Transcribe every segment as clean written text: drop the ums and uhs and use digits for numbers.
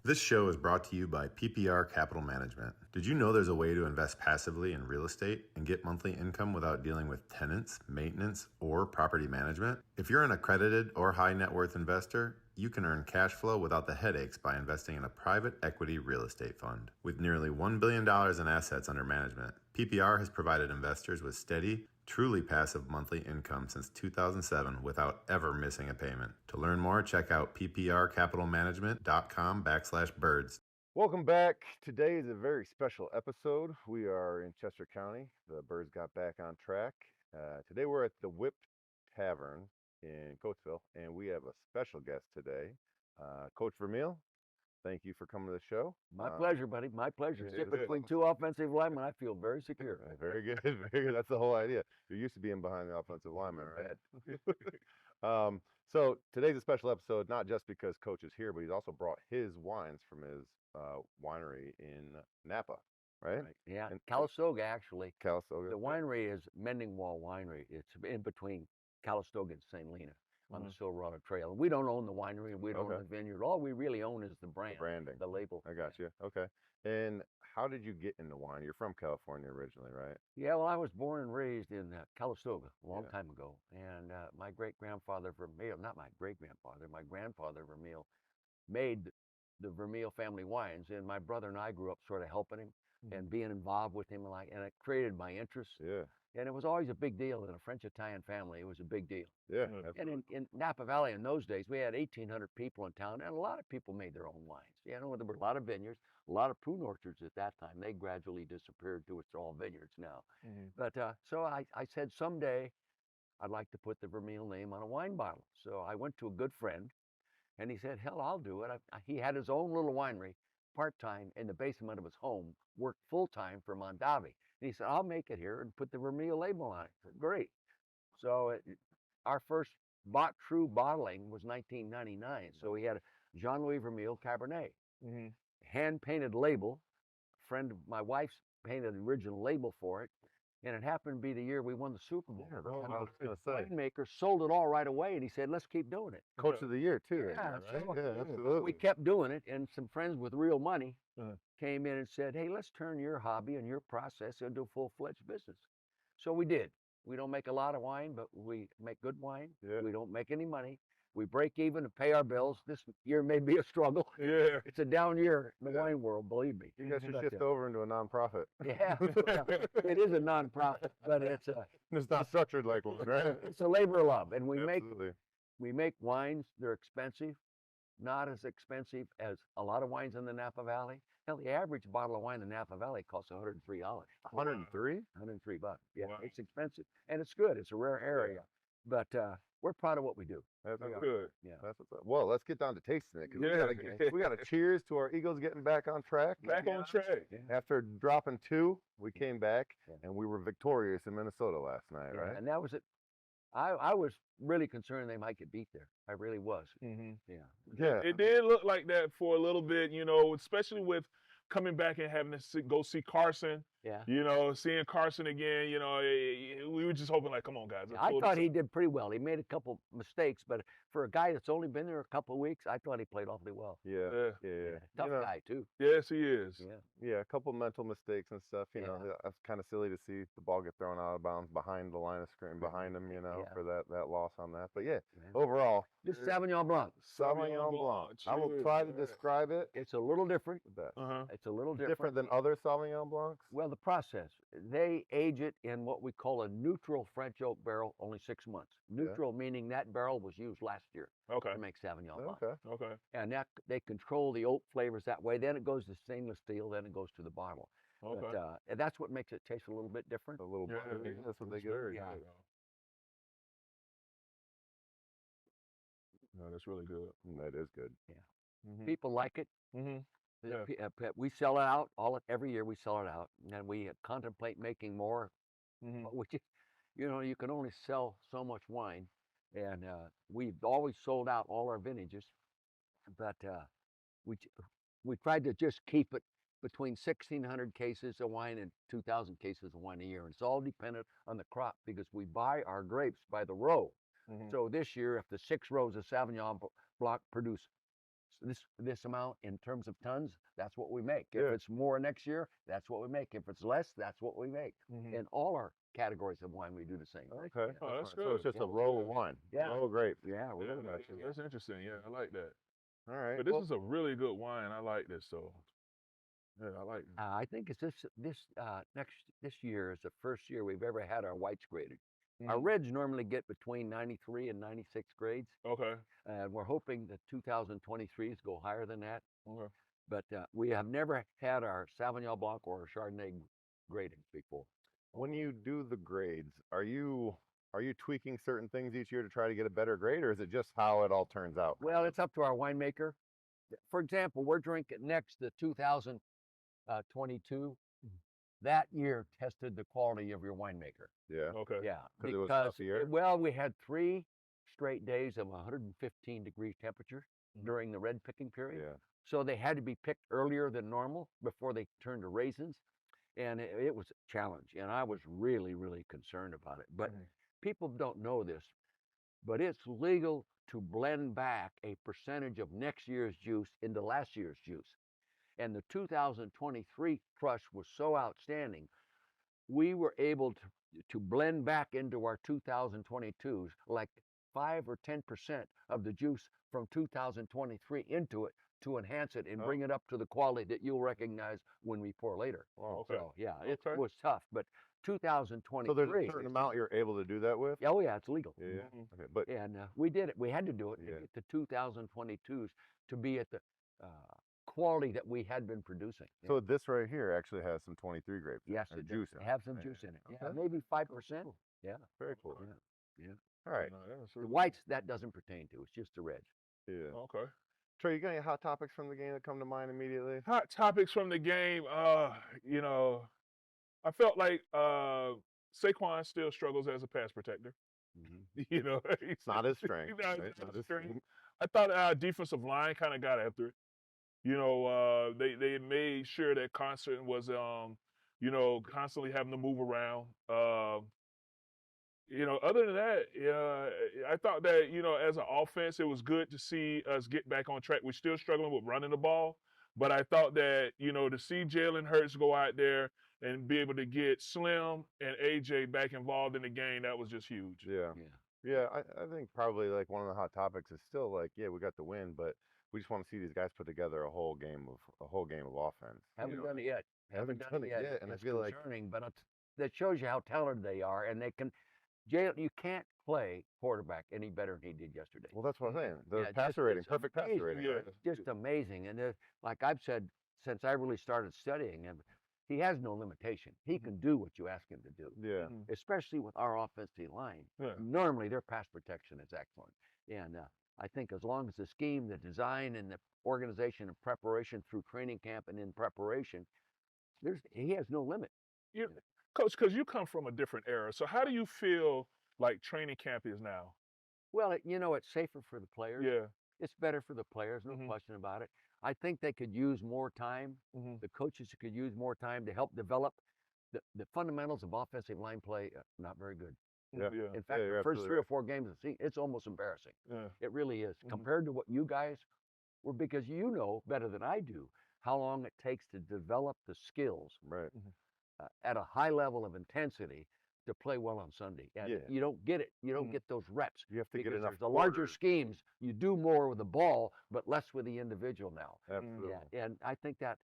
This show is brought to you by PPR Capital Management. Did you know there's a way to invest passively in real estate and get monthly income without dealing with tenants, maintenance, or property management? If you're an accredited or high net worth investor, you can earn cash flow without the headaches by investing in a private equity real estate fund. With nearly $1 billion in assets under management, PPR has provided investors with steady, truly passive monthly income since 2007 without ever missing a payment. To learn more, check out pprcapitalmanagement.com/birds. Welcome back. Today is a very special episode. We are in Chester County. The birds got back on track. Today we're at the Whip Tavern in Coatesville, and we have a special guest today, Coach Vermeil. Thank you for coming to the show. My pleasure, buddy. My pleasure. Sit between two offensive linemen, I feel very secure. Very good. Very good. That's the whole idea. You're used to being behind the offensive lineman, right? So today's a special episode, not just because Coach is here, but he's also brought his wines from his winery in Napa, right? Yeah, in Calistoga, actually. Calistoga. The winery is Mending Wall Winery. It's in between Calistoga and St. Helena on the Silverado Trail. We don't own the winery and we don't own the vineyard. All we really own is the brand, branding, the label. I got you. Okay. And how did you get into wine? You're from California originally, right? Yeah, well, I was born and raised in Calistoga a long time ago. And my great-grandfather Vermeil, not my great-grandfather, my grandfather Vermeil made the Vermeil family wines. And my brother and I grew up sort of helping him and being involved with him. And it created my interest. Yeah. And it was always a big deal in a French-Italian family. It was a big deal. Yeah. And in Napa Valley in those days, we had 1,800 people in town, and a lot of people made their own wines. You know, there were a lot of vineyards, a lot of prune orchards at that time. They gradually disappeared to it's all vineyards now. But so I said someday I'd like to put the Vermeil name on a wine bottle. So I went to a good friend, and he said, hell, I'll do it. He had his own little winery, part-time, in the basement of his home, worked full-time for Mondavi. And he said, I'll make it here and put the Vermeil label on it. I said, great. So our first true bottling was 1999. So we had a Jean-Louis Vermeil Cabernet, hand-painted label. A friend of my wife's painted the original label for it. And it happened to be the year we won the Super Bowl. Yeah, that's what I was going to say. The winemaker sold it all right away, and he said, let's keep doing it. Coach of the year, too. Yeah, right? so Yeah, absolutely. we kept doing it, and some friends with real money came in and said, hey, let's turn your hobby and your process into a full-fledged business. So we did. We don't make a lot of wine, but we make good wine. Yeah. We don't make any money. We break even and pay our bills. This year may be a struggle. Yeah. It's a down year in the wine world, believe me. You guys should shift over into a nonprofit. Yeah, it is a nonprofit, but it's not structured like one, right? it's a labor of love, and we Absolutely. make wines. They're expensive, not as expensive as a lot of wines in the Napa Valley. Hell, the average bottle of wine in Napa Valley costs $103. 103? $103. Yeah, Wow. It's expensive, and it's good. It's a rare area, but we're proud of what we do. That's good. Yeah. That's what's up. Well, let's get down to tasting it. Yeah. We got to cheers to our Eagles getting back on track. Back on track. Yeah. After dropping 2, we came back and we were victorious in Minnesota last night, right? And that was it. I was really concerned they might get beat there. I really was. Yeah. It did look like that for a little bit, you know, especially with coming back and having to go see Carson. Yeah. You know, seeing Carson again, you know, we were just hoping like, come on, guys. I thought he did pretty well. He made a couple mistakes, but for a guy that's only been there a couple of weeks, I thought he played awfully well. Yeah. Tough guy too. Yes, he is. Yeah, a couple mental mistakes and stuff. You know, that's kind of silly to see the ball get thrown out of bounds behind the line of scrimmage, behind him, you know, for that loss on that. But overall, this Sauvignon Blanc. Sauvignon Blanc. I will try to describe it. It's a little different. It's a little Different than other Sauvignon Blancs? Well, the process. They age it in what we call a neutral French oak barrel, only 6 months. Neutral meaning that barrel was used last year to make Sauvignon Blanc. Okay. And that they control the oak flavors that way. Then it goes to stainless steel. Then it goes to the bottle. Okay. But, and that's what makes it taste a little bit different. A little bit. That's what they get. No, that's really good. That is good. Yeah. People like it. We sell it out every year. We sell it out, and we contemplate making more. Which, you know, you can only sell so much wine, and we've always sold out all our vintages. But we tried to just keep it between 1,600 cases of wine and 2,000 cases of wine a year. And it's all dependent on the crop because we buy our grapes by the row. So this year, if the 6 rows of Sauvignon Blanc produce this amount in terms of tons, that's what we make. If Yeah. it's more next year, that's what we make. If it's less, that's what we make. Mhm. In all our categories of wine, we do the same thing. Okay. Yeah. Oh, that's So it's good. just a roll of wine. Yeah. Roll of grapes. Yeah, we're Yeah, looking at that's interesting. Yeah, I like that. All right. But this is a really good wine. I like this. So, yeah, I like it. I think it's this year is the first year we've ever had our whites graded. Our Mhm. reds normally get between 93 and 96 grades, Okay. and we're hoping that 2023s go higher than that. Okay. But we have never had our Sauvignon Blanc or our Chardonnay gradings before. When you do the grades, are you tweaking certain things each year to try to get a better grade, or is it just how it all turns out? Well, it's up to our winemaker. For example, we're drinking next the 2022. That year tested the quality of your winemaker. Yeah. Okay. Yeah, 'Cause it was a tough year? well, we had 3 straight days of 115 degree temperature during the red picking period. Yeah. So they had to be picked earlier than normal before they turned to raisins. And it was a challenge. And I was really, really concerned about it. But people don't know this, but it's legal to blend back a percentage of next year's juice into last year's juice. And the 2023 crush was so outstanding, we were able to blend back into our 2022s like 5 or 10% of the juice from 2023 into it to enhance it and bring it up to the quality that you'll recognize when we pour later. Wow. Okay. So yeah, it Okay. was tough, but 2023. So there's a certain amount you're able to do that with? Oh yeah, it's legal. Yeah. Mhm. Okay. But And we did it. We had to do it Yeah. to get the 2022s to be at the quality that we had been producing. so this right here actually has some 23 grapes. Yes, or it juice does in have it. some Yeah. juice in it. Yeah, Okay. maybe 5%. Cool. Yeah. Very cool. Yeah. All right. No, that's The really whites that doesn't pertain to. It's just the reds. Yeah. cool. Okay. Trey, you got any hot topics from the game that come to mind immediately? Hot topics from the game. You know, I felt like Saquon still struggles as a pass protector. You know, It's not his strength. No, right? it's not Not his his strength. strength. I thought our defensive line kind of got after it. You know, they made sure that Constant was, you know, constantly having to move around. You know, other than that, I thought that, you know, as an offense, it was good to see us get back on track. We're still struggling with running the ball, but I thought that, you know, to see Jalen Hurts go out there and be able to get Slim and AJ back involved in the game, that was just huge. Yeah. Yeah. Yeah, I think probably like one of the hot topics is still like, yeah, we got the win, but we just want to see these guys put together a whole game of offense. Haven't Yeah. done it yet. Haven't done it yet, and I It's feel like- concerning, but that shows you how talented they are, and they can. Jalen, you can't play quarterback any better than he did yesterday. Well, that's what I'm saying. The Yeah, passer just- rating, it's perfect passer amazing. rating. Yeah. Right? Just amazing, and like I've said since I really started studying him, he has no limitation. He can do what you ask him to do. Yeah. Mhm. Especially with our offensive line. Yeah. Normally, their pass protection is excellent, and I think as long as the scheme, the design, and the organization and preparation through training camp and in preparation, he has no limit. Coach, because you come from a different era. So how do you feel like training camp is now? Well, it's safer for the players. Yeah. It's better for the players, no Mhm. question about it. I think they could use more time. Mhm. The coaches could use more time to help develop the fundamentals of offensive line play. Not very good. Yeah. Yeah. In fact, you're the first absolutely 3 or right. 4 games of the season, it's almost embarrassing. Yeah. It really is Mhm. compared to what you guys were, because you know better than I do how long it takes to develop the skills Right. at a high level of intensity to play well on Sunday. And Yeah. you don't get it. You don't Mhm. get those reps. You have to get Because enough the larger quarters. schemes, you do more with the ball, but less with the individual now. Absolutely. Yeah, and I think that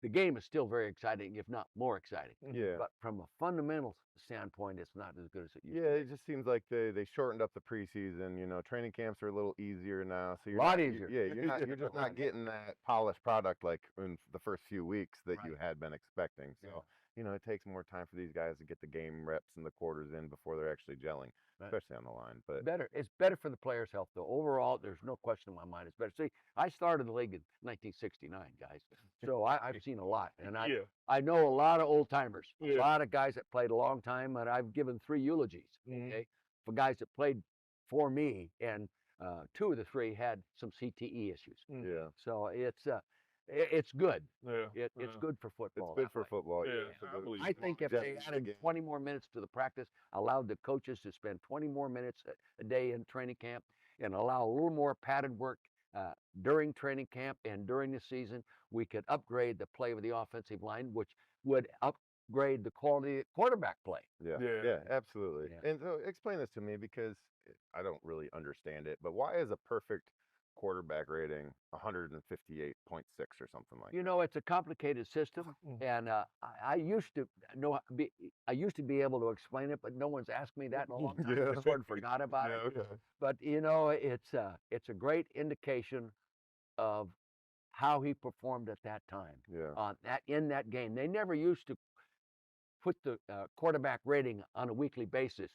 the game is still very exciting, if not more exciting. Yeah. But from a fundamental standpoint, it's not as good as it used Yeah, it just seems like they shortened up the preseason. You know, training camps are a little easier now, so you're Lot not, easier. Yeah, you're just not getting that polished product like in the first few weeks that you Right. had been expecting. So Yeah. you know, it takes more time for these guys to get the game reps and the quarters in before they're actually gelling, Right. especially on the line. But Better. It's better for the players' health, though. Overall, there's no question in my mind. It's better. See, I started the league in 1969, guys. So I've seen a lot, and Yeah. I know a lot of old timers, a Yeah. lot of guys that played a long time, and I've given 3 eulogies. Mhm. Okay, for guys that played for me, and 2 of the 3 had some CTE issues. yeah, So it's good. Yeah. It's Yeah. good for football. it's good that for way. football. Yeah, for I the believe I think if they longevity of the added game. 20 more minutes to the practice, allowed the coaches to spend 20 more minutes a day in training camp, and allow a little more padded work during training camp and during the season, we could upgrade the play of the offensive line, which would upgrade the quality of quarterback play. Yeah, Yeah. yeah, absolutely. Yeah. And so explain this to me because I don't really understand it, but why is a perfect quarterback rating 158.6 or something like You know, it's a complicated system, and I used to I used to be able to explain it, but no one's asked me that in a long time. Yeah. I sort of forgot about it. okay. But you know, it's a great indication of how he performed at that time. Yeah. In that game, they never used to put the quarterback rating on a weekly basis.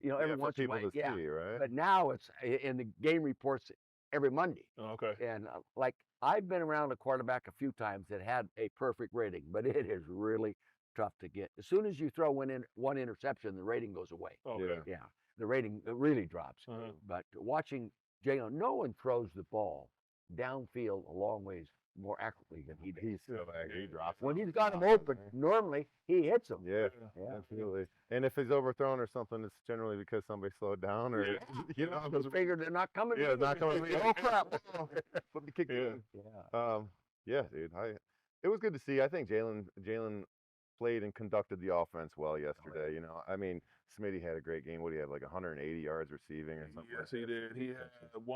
You know, every Yeah, for once in a people while, to see, right? But now it's in the game reports every Monday. Okay. And like I've been around a quarterback a few times that had a perfect rating, but it is really tough to get. As soon as you throw one interception, the rating goes away. Okay. Yeah, the rating really drops. Uh-huh. But watching Jalen, no one throws the ball downfield a long ways more accurately than he does. He's so angry. He drops When it. he's got him open, normally he hits him. Yeah, Yeah. absolutely. And if he's overthrown or something, it's generally because somebody slowed down or, Yeah. you know, They figured they're not coming. yeah, it's not coming to me. Oh, crap. Let me kick Yeah. you. Yeah. Yeah, dude. It was good to see. I think Jalen played and conducted the offense well yesterday. You know, I mean, Smitty had a great game. What do you have, like 180 yards receiving or something? Yes, he did. He had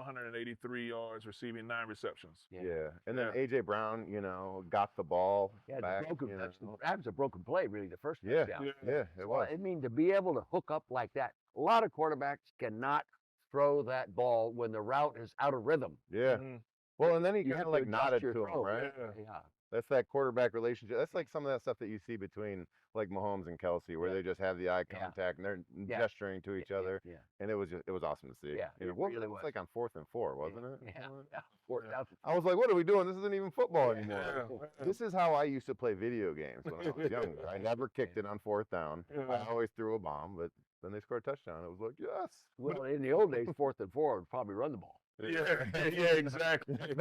183 yards receiving, 9 receptions. Yeah. And then Yeah. AJ Brown, you know, got the ball Yeah, back. that was a broken play, really, the first Yeah, touchdown. yeah, it Well, was. I mean, to be able to hook up like that, a lot of quarterbacks cannot throw that ball when the route is out of rhythm. Yeah. Mhm. Well, and then he You kind have of to like adjust nodded your to him, throw. right? Yeah. That's that quarterback relationship. That's like some of that stuff that you see between like Mahomes and Kelsey, where Yeah. they just have the eye Yeah. contact and they're Yeah. gesturing to each other, Yeah. and it was awesome to see. Yeah, You know, it what really it was. like on 4th and 4, wasn't it? Yeah. Something Fourth Yeah. down. I was like, what are we doing? This isn't even football anymore. Yeah. This is how I used to play video games when I was younger. I never kicked it on 4th down. I Yeah. always threw a bomb, but then they scored a touchdown. It was like, yes. Well, in the old days, 4th and 4 would probably run the ball. Yeah, yeah, exactly. not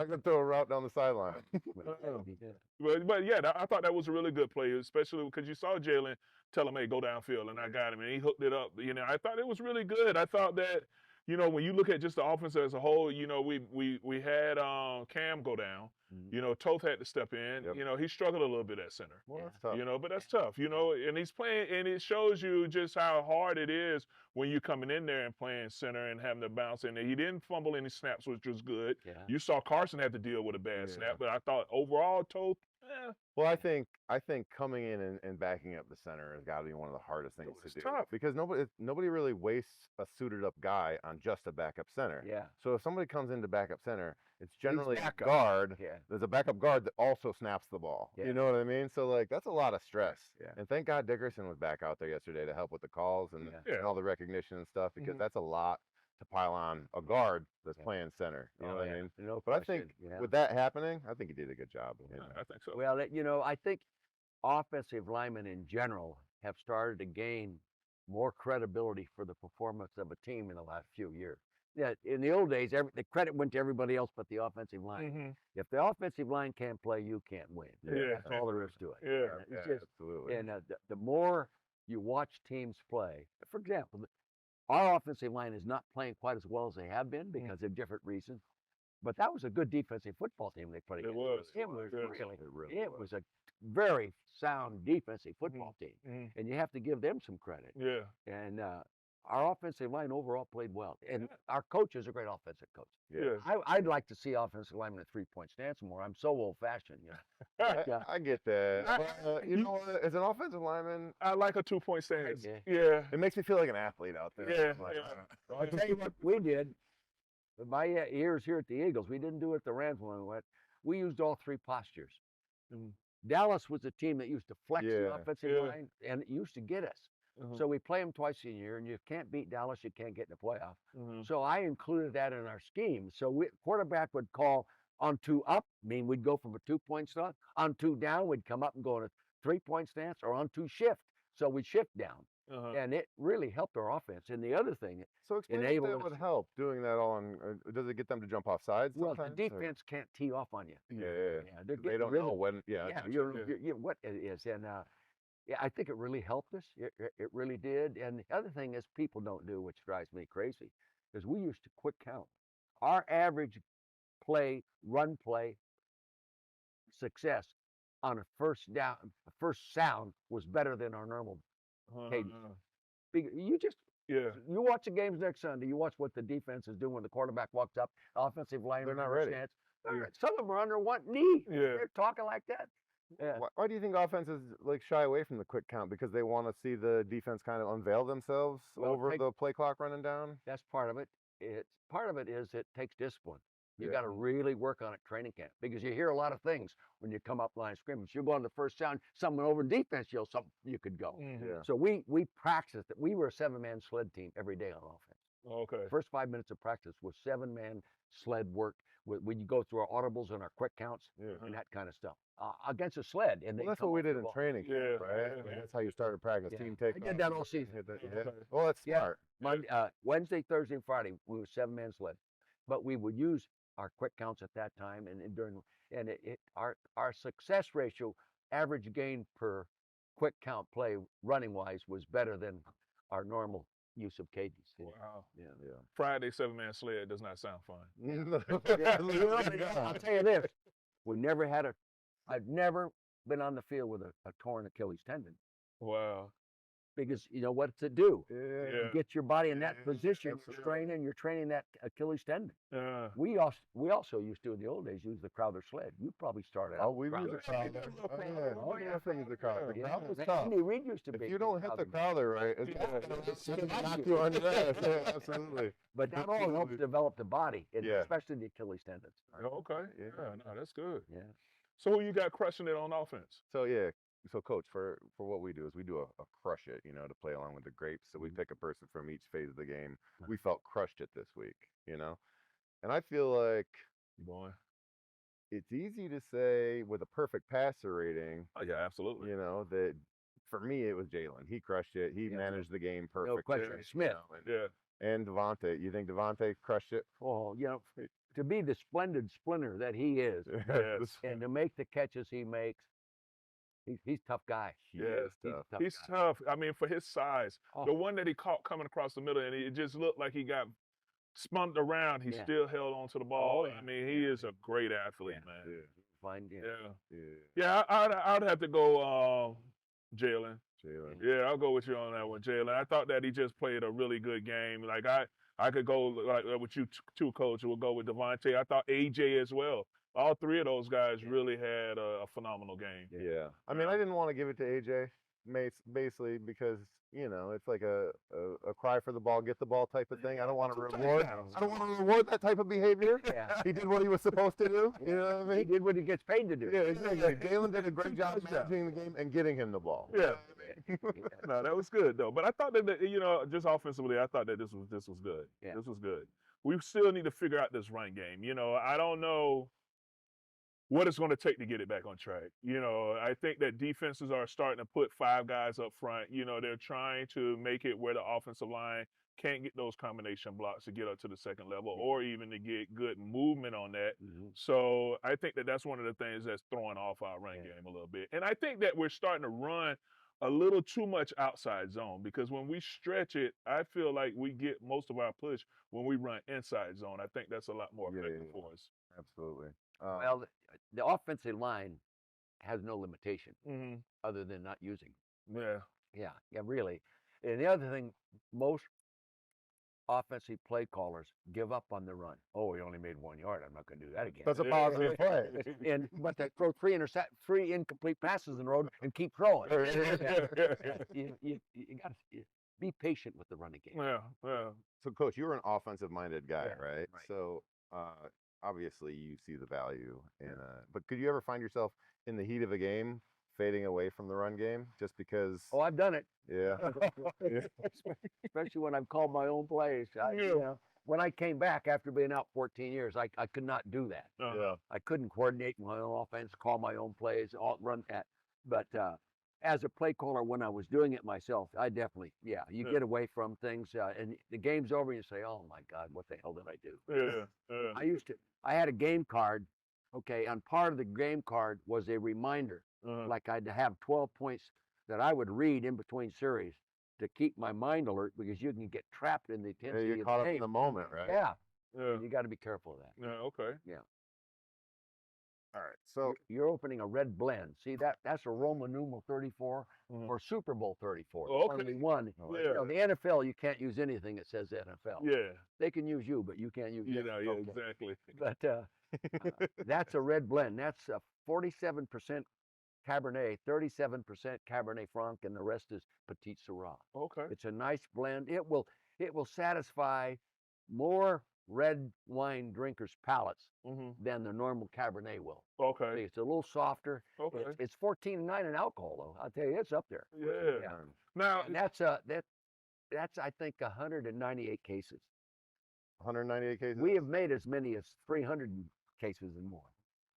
gonna throw a route down the sideline. But yeah, I thought that was a really good play, especially because you saw Jalen tell him, "Hey, go downfield," and I got him, and he hooked it up. You know, I thought it was really good. I thought that, you know, when you look at just the offense as a whole, you know, we had Cam go down. You know, Toth had to step in. Yep. You know, he struggled a little bit at center. Well, that's tough. You know, but that's tough. You know, and he's playing, and it shows you just how hard it is when you're coming in there and playing center and having to bounce in there. He didn't fumble any snaps, which was good. Yeah. You saw Carson had to deal with a bad Yeah. snap, but I thought overall, Toth, Well, I think coming in and backing up the center has got to be one of the hardest things to It's do tough. because nobody really wastes a suited up guy on just a backup center. Yeah. So if somebody comes into backup center, it's generally a backup. guard. Yeah. There's a backup guard that also snaps the ball. Yeah. You know what I mean? So like that's a lot of stress. Yeah. And thank God Dickerson was back out there yesterday to help with the calls and, Yeah. and all the recognition and stuff because Mhm. that's a lot to pile on a guard that's Yeah. playing center. You know what I mean? No But I question. think Yeah. with that happening, I think he did a good job. You know? I think so. Well, you know, I think offensive linemen in general have started to gain more credibility for the performance of a team in the last few years. Yeah, in the old days, the credit went to everybody else but the offensive line. Mhm. If the offensive line can't play, you can't win. Yeah. That's all there is to it. Yeah. And Yeah, it's just, absolutely. and the more you watch teams play, for example, our offensive line is not playing quite as well as they have been because of different reasons. But that was a good defensive football team they played It against. was. It was Yes. really. It really It was a very sound defensive football team, Mhm. and you have to give them some credit. Yeah. And our offensive line overall played well, and our coach is a great offensive coach. Yeah. I'd like to see offensive linemen at 3-point stance more. I'm so old-fashioned, you know. Yeah. I get that. But, you know what? As an offensive lineman, I like a 2-point stance. Yeah. Yeah. it makes me feel like an athlete out there. Yeah. Like, Yeah. So I'll tell you what we did. In my years here at the Eagles, we didn't do it at the Rams when we went. We used all three postures. Mhm. Dallas was a team that used to flex the Yeah. offensive Yeah. line, and it used to get us. Mhm. So we play them twice a year, and you can't beat Dallas, you can't get in the playoff. Mhm. So I included that in our scheme. So quarterback would call on 2 up, we'd go from a 2-point stance. On 2 down, we'd come up and go in a 3-point stance, or on 2 shift. So we'd shift down, Uh-huh. and it really helped our offense. And the other thing, So explain if Enable that us- would help doing that all on. Does it get them to jump off sides? well, the sometimes, or- defense can't tee off on you. Yeah, They're They getting don't rhythm. know when. Yeah. Yeah, Yeah. what it is, and yeah, I think it really helped us. It really did. And the other thing is people don't do, which drives me crazy, is we used to quick count. our average run play success on a first sound was better than our normal cadence. You just Yeah. you watch the games next Sunday. You watch what the defense is doing when the quarterback walks up. Offensive line, They're not ready. Some of them are under one knee. Yeah. They're talking like that. Yeah. Why do you think offenses like shy away from the quick count? Because they want to see the defense kind of unveil themselves over the play clock running down? That's part of it. Part of it is it takes discipline. You Yeah. got to really work on it training camp because you hear a lot of things when you come up line of scrimmage. You go on the first sound, someone over in defense yells something, you could go. Yeah. So we practiced it. We were a 7-man sled team every day on offense. Okay. First 5 minutes of practice was 7-man sled work. When you go through our audibles and our quick counts and that kind of stuff against a sled. And Well, that's what we did in training camp, Yeah, right? yeah. Like, that's how you started practice. Yeah. Team take. I did that all season. Yeah. Okay. Well, that's Yeah. smart. Monday, Wednesday, Thursday, and Friday, we were 7-man sled, but we would use our quick counts at that time, and our success ratio, average gain per quick count play running wise, was better than our normal use of cadence. Wow. Yeah. Friday 7-man sled does not sound fun. I'll tell you this: I've never been on the field with a torn Achilles tendon Wow. because you know what to do. Yeah. Yeah. Get your body in that position, absolutely. you're training that Achilles tendon. Yeah. We also used to in the old days use the Crowther sled. You probably started out. Oh, we with use the Crowther. Crowther. Oh, Oh, yeah. yeah. All the things the Crowther. The Yeah. Crowther's tough. Andy Reid used to be. If you don't hit the Crowther. Crowther right, it's gonna knock you on your ass. Yeah, absolutely. But that all helps Absolutely. develop the body, and Yeah. especially the Achilles tendons. Okay. Yeah. Yeah. No, that's good. Yeah. So who you got crushing it on offense? So coach, for what we do is we do a crush it, to play along with the grapes. So we pick a person from each phase of the game. We felt crushed it this week, and I feel like Boy. it's easy to say with a perfect passer rating, Oh yeah, absolutely. that for me it was Jalen. He crushed it. He Yeah. managed the game No perfectly. question. Smith. Yeah. And Devontae. You think Devontae crushed it? Oh, to be the splendid splinter that he is, Yes. and to make the catches he makes, he's a tough guy. Yes, He's tough. a tough He's guy. tough. I mean, for his size, Oh. the one that he caught coming across the middle, and it just looked like he got spun around. He Yeah. still held on to the ball. Oh, yeah. I mean, he is a great athlete, Yeah. man. Fine, yeah. Yeah. I'd have to go Jalen. Jalen. Yeah, I'll go with you on that one, Jalen. I thought that he just played a really good game. Like I could go like with you too, Coach. We'll go with Devontae. I thought AJ as well. All three of those guys really had a phenomenal game. Yeah. I mean, I didn't want to give it to AJ, basically because it's like a cry for the ball, get the ball type of thing. I don't want to reward. I don't want to reward that type of behavior. Yeah. He did what he was supposed to do. You know what I He mean? did what he gets paid to do. Yeah, exactly. Galen did a great job managing the game and getting him the ball. Yeah. No, that was good though. But I thought that just offensively, I thought that this was good. Yeah. This was good. We still need to figure out this run game. I don't know what it's going to take to get it back on track. I think that defenses are starting to put 5 guys up front. They're trying to make it where the offensive line can't get those combination blocks to get up to the second level or even to get good movement on that. Mhm. So I think that that's one of the things that's throwing off our run game a little bit. And I think that we're starting to run a little too much outside zone because when we stretch it, I feel like we get most of our push when we run inside zone. I think that's a lot more effective for us. Absolutely. Well, the offensive line has no limitation Mm-hmm. other than not using. Yeah. Yeah, really. And the other thing, most offensive play callers give up on the run. Oh, he only made 1 yard. I'm not going to do that again. That's a positive play. But they throw three incomplete passes in the road and keep throwing. You got to be patient with the running game. Yeah. So, Coach, you were an offensive-minded guy, Yeah, right? right. So, obviously, you see the value in but could you ever find yourself in the heat of a game fading away from the run game just because? Oh, I've done it. Yeah. Especially when I've called my own plays. When I came back after being out 14 years, I could not do that. Uh-huh. I couldn't coordinate my own offense, call my own plays, run that. But as a play caller, when I was doing it myself, I definitely, you get away from things, and the game's over, and you say, "Oh my God, what the hell did I do?" Yeah. I had a game card. Okay, and part of the game card was a reminder, Uh-huh. like I'd have 12 points that I would read in between series to keep my mind alert because you can get trapped in the Yeah, intensity you're of caught the up in game. the moment, right? Yeah. Yeah. You got to be careful of that. Yeah. Okay. All right. So You're opening a red blend. See that's a Roman numeral 34 Mhm. for Super Bowl 34. Oh, okay. Only one. Oh, Yeah. You know, the NFL, you can't use anything that says NFL. Yeah. They can use you, but you can't use You them. know. Yeah. Okay. Exactly. But that's a red blend. That's a 47% Cabernet, 37% Cabernet Franc, and the rest is Petit Syrah. Okay. It's a nice blend. It will satisfy more red wine drinkers' palates Mhm. than the normal Cabernet will. See, Okay. it's a little softer. Okay. It's 14.9 in alcohol, though. I'll tell you, it's up there. Yeah. Yeah. Now. And that's I think 198 cases. 198 cases. We have made as many as 300 cases and more.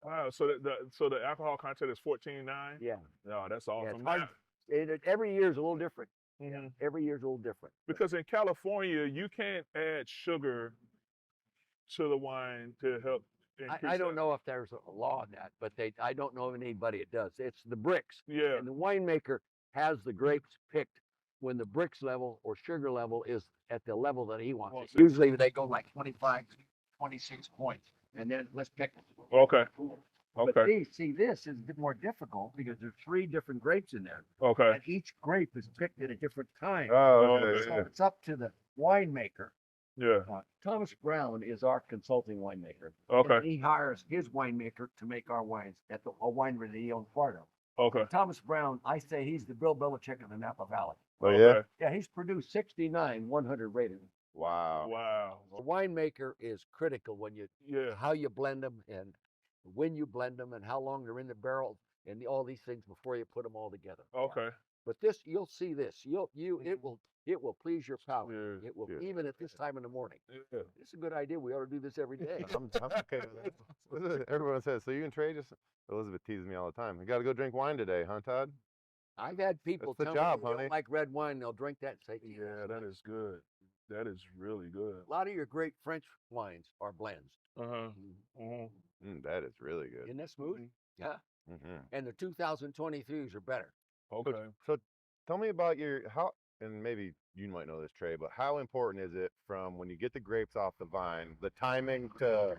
Wow. So the alcohol content is 14.9. Yeah. No, that's Yeah, awesome. it's hard. Every year is a little different. Mhm. Every year is a little different. Because in California, you can't add sugar to the wine to help increase. I don't know if there's a law on that, but I don't know of anybody that does. It's the bricks. Yeah. And the winemaker has the grapes picked when the bricks level or sugar level is at the level that he wants it. Usually they go like 25, 26 points. And then let's pick it. Okay. But Okay. see, this is more difficult because there's 3 different grapes in there. Okay. And each grape is picked at a different time. Oh, okay, okay. So Yeah. it's up to the winemaker. Yeah. Thomas Brown is our consulting winemaker. Okay. And he hires his winemaker to make our wines at a winery that he owns part of. Okay. Thomas Brown, I say he's the Bill Belichick of the Napa Valley. Oh yeah. Okay. Yeah, he's produced 69 100 rated. Wow. Wow. The winemaker is critical when Yeah. how you blend them and when you blend them and how long they're in the barrel and all these things before you put them all together. Okay. But this, you'll see this. It will please your palate. Yeah. It will, Yeah. even at this time in the morning. Yeah. It's a good idea. We ought to do this every day. I'm okay with that. Everyone says, so you can trade us. Elizabeth teases me all the time. You got to go drink wine today, huh, Todd? I've had people That's the tell job, me they honey. don't like red wine. They'll drink that and say, Yeah. That is good. That is really good. a lot of your great French wines are blends. Uh-huh. Mhm. That is really good. Isn't that smooth? Yeah. Mm-hmm. And the 2023s are better. Okay. So tell me about and maybe you might know this, Trey, but how important is it from when you get the grapes off the vine, the timing to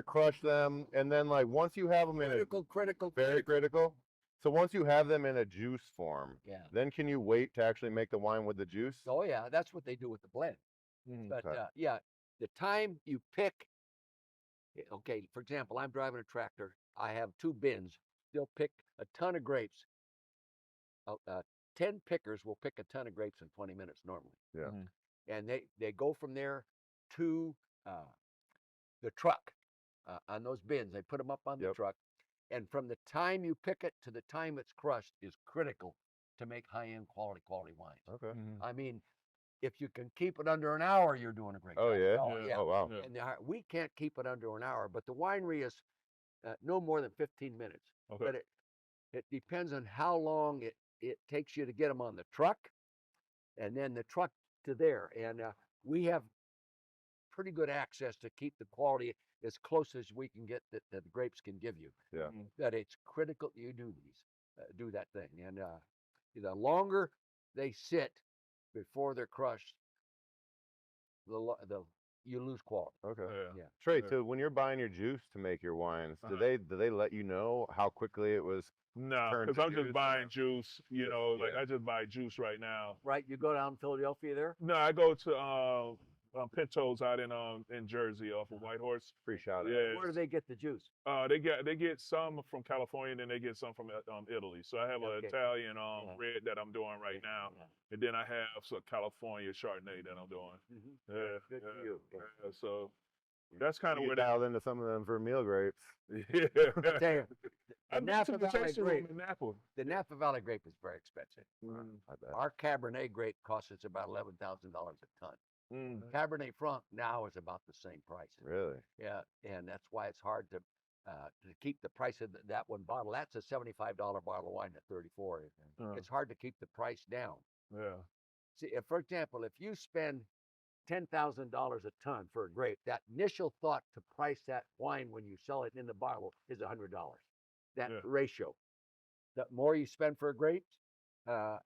crush them, and then like once you have them in Critical. very critical. So once you have them in a juice form, Yeah. then can you wait to actually make the wine with the juice? Oh yeah, that's what they do with the blend. Mhm. But Okay. yeah, the time you pick. Okay, for example, I'm driving a tractor. I have 2 bins. They'll pick a ton of grapes. 10 pickers will pick a ton of grapes in 20 minutes normally. Yeah. Mhm. And they go from there to the truck on those bins. They put them up on the Yep. truck. And from the time you pick it to the time it's crushed is critical to make high-end quality wines. Okay. Mhm. I mean, if you can keep it under an hour, you're doing a great Oh job. yeah. Oh, Yeah. yeah. Oh wow. Yeah. And we can't keep it under an hour, but the winery is no more than 15 minutes. Okay. But it depends on how long it takes you to get them on the truck and then the truck to there. And we have pretty good access to keep the quality as close as we can get that the grapes can give you. Yeah. Mhm. That it's critical you do that thing. And the longer they sit before they're crushed, you lose quality. Okay. Yeah. Trey, Yeah. so when you're buying your juice to make your wines, do Uh-huh. they let you know how quickly it was? No, Turn because to I'm just juice. buying juice. You know, like Yeah. I just buy juice right now. Right? You go down to Philadelphia there? No, I go to Pinto's out in Jersey off of Whitehorse. Free shout out. Yeah. Where do they get the juice? They get some from California, and then they get some from Italy. So I have an Okay. Italian Yeah. red that I'm doing right now, Yeah. and then I have some California Chardonnay that I'm doing. Mhm. Yeah, Good yeah, for you. Yeah. yeah. So that's kind of You where get dialed into some of them Vermeil grapes. Yeah. I tell you, I've been Napa to the Valley tasting room grape. in Napa. the Napa Valley grape is very expensive. I bet. Our Cabernet grape costs us about $11,000 a ton. Mm. Cabernet Franc now is about the same price. Really? Yeah, and that's why it's hard to keep the price of that one bottle. That's a $75 bottle of wine at 34. It's hard to keep the price down. Yeah. See, for example, if you spend $10,000 a ton for a grape, that initial thought to price that wine when you sell it in the bottle is $100. That Yeah. ratio. The more you spend for a grape, the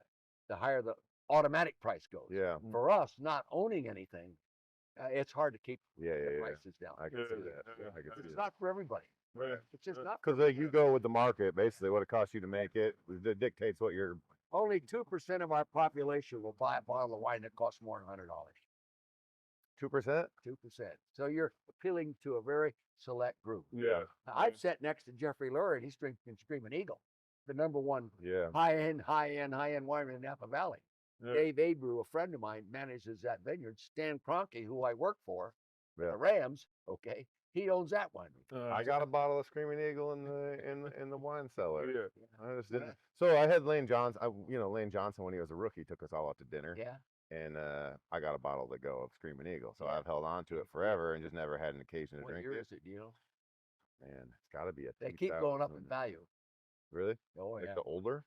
higher the automatic price goes. Yeah. For us, not owning anything, it's hard to keep Yeah, the yeah, yeah. prices down. I can Yeah, see that. yeah, I can see It's that. not for everybody. Yeah. It's just not for Because like you go with the market, basically what it costs you to make it, it dictates what you're. only 2% of our population will buy a bottle of wine that costs more than $100. 2%? 2%. So you're appealing to a very select group. Yeah. Now, I've sat next to Jeffrey Lurie, and he's drinking Screaming Eagle, the #1 Yeah. high-end winery in Napa Valley. Yeah. Dave Abreu, a friend of mine, manages that vineyard. Stan Kroenke, who I work for, Yeah. the Rams, okay, he owns that winery. I got a bottle of Screaming Eagle in the wine cellar. Yeah. I just didn't. So I had Lane Johnson. Lane Johnson when he was a rookie took us all out to dinner. Yeah. And I got a bottle to go of Screaming Eagle. So Yeah. I've held on to it forever and just never had an occasion to What drink year it. is it, do you know? Man, it's got to be a. They keep going up in 2000. value. Really? Oh, Like yeah. the older.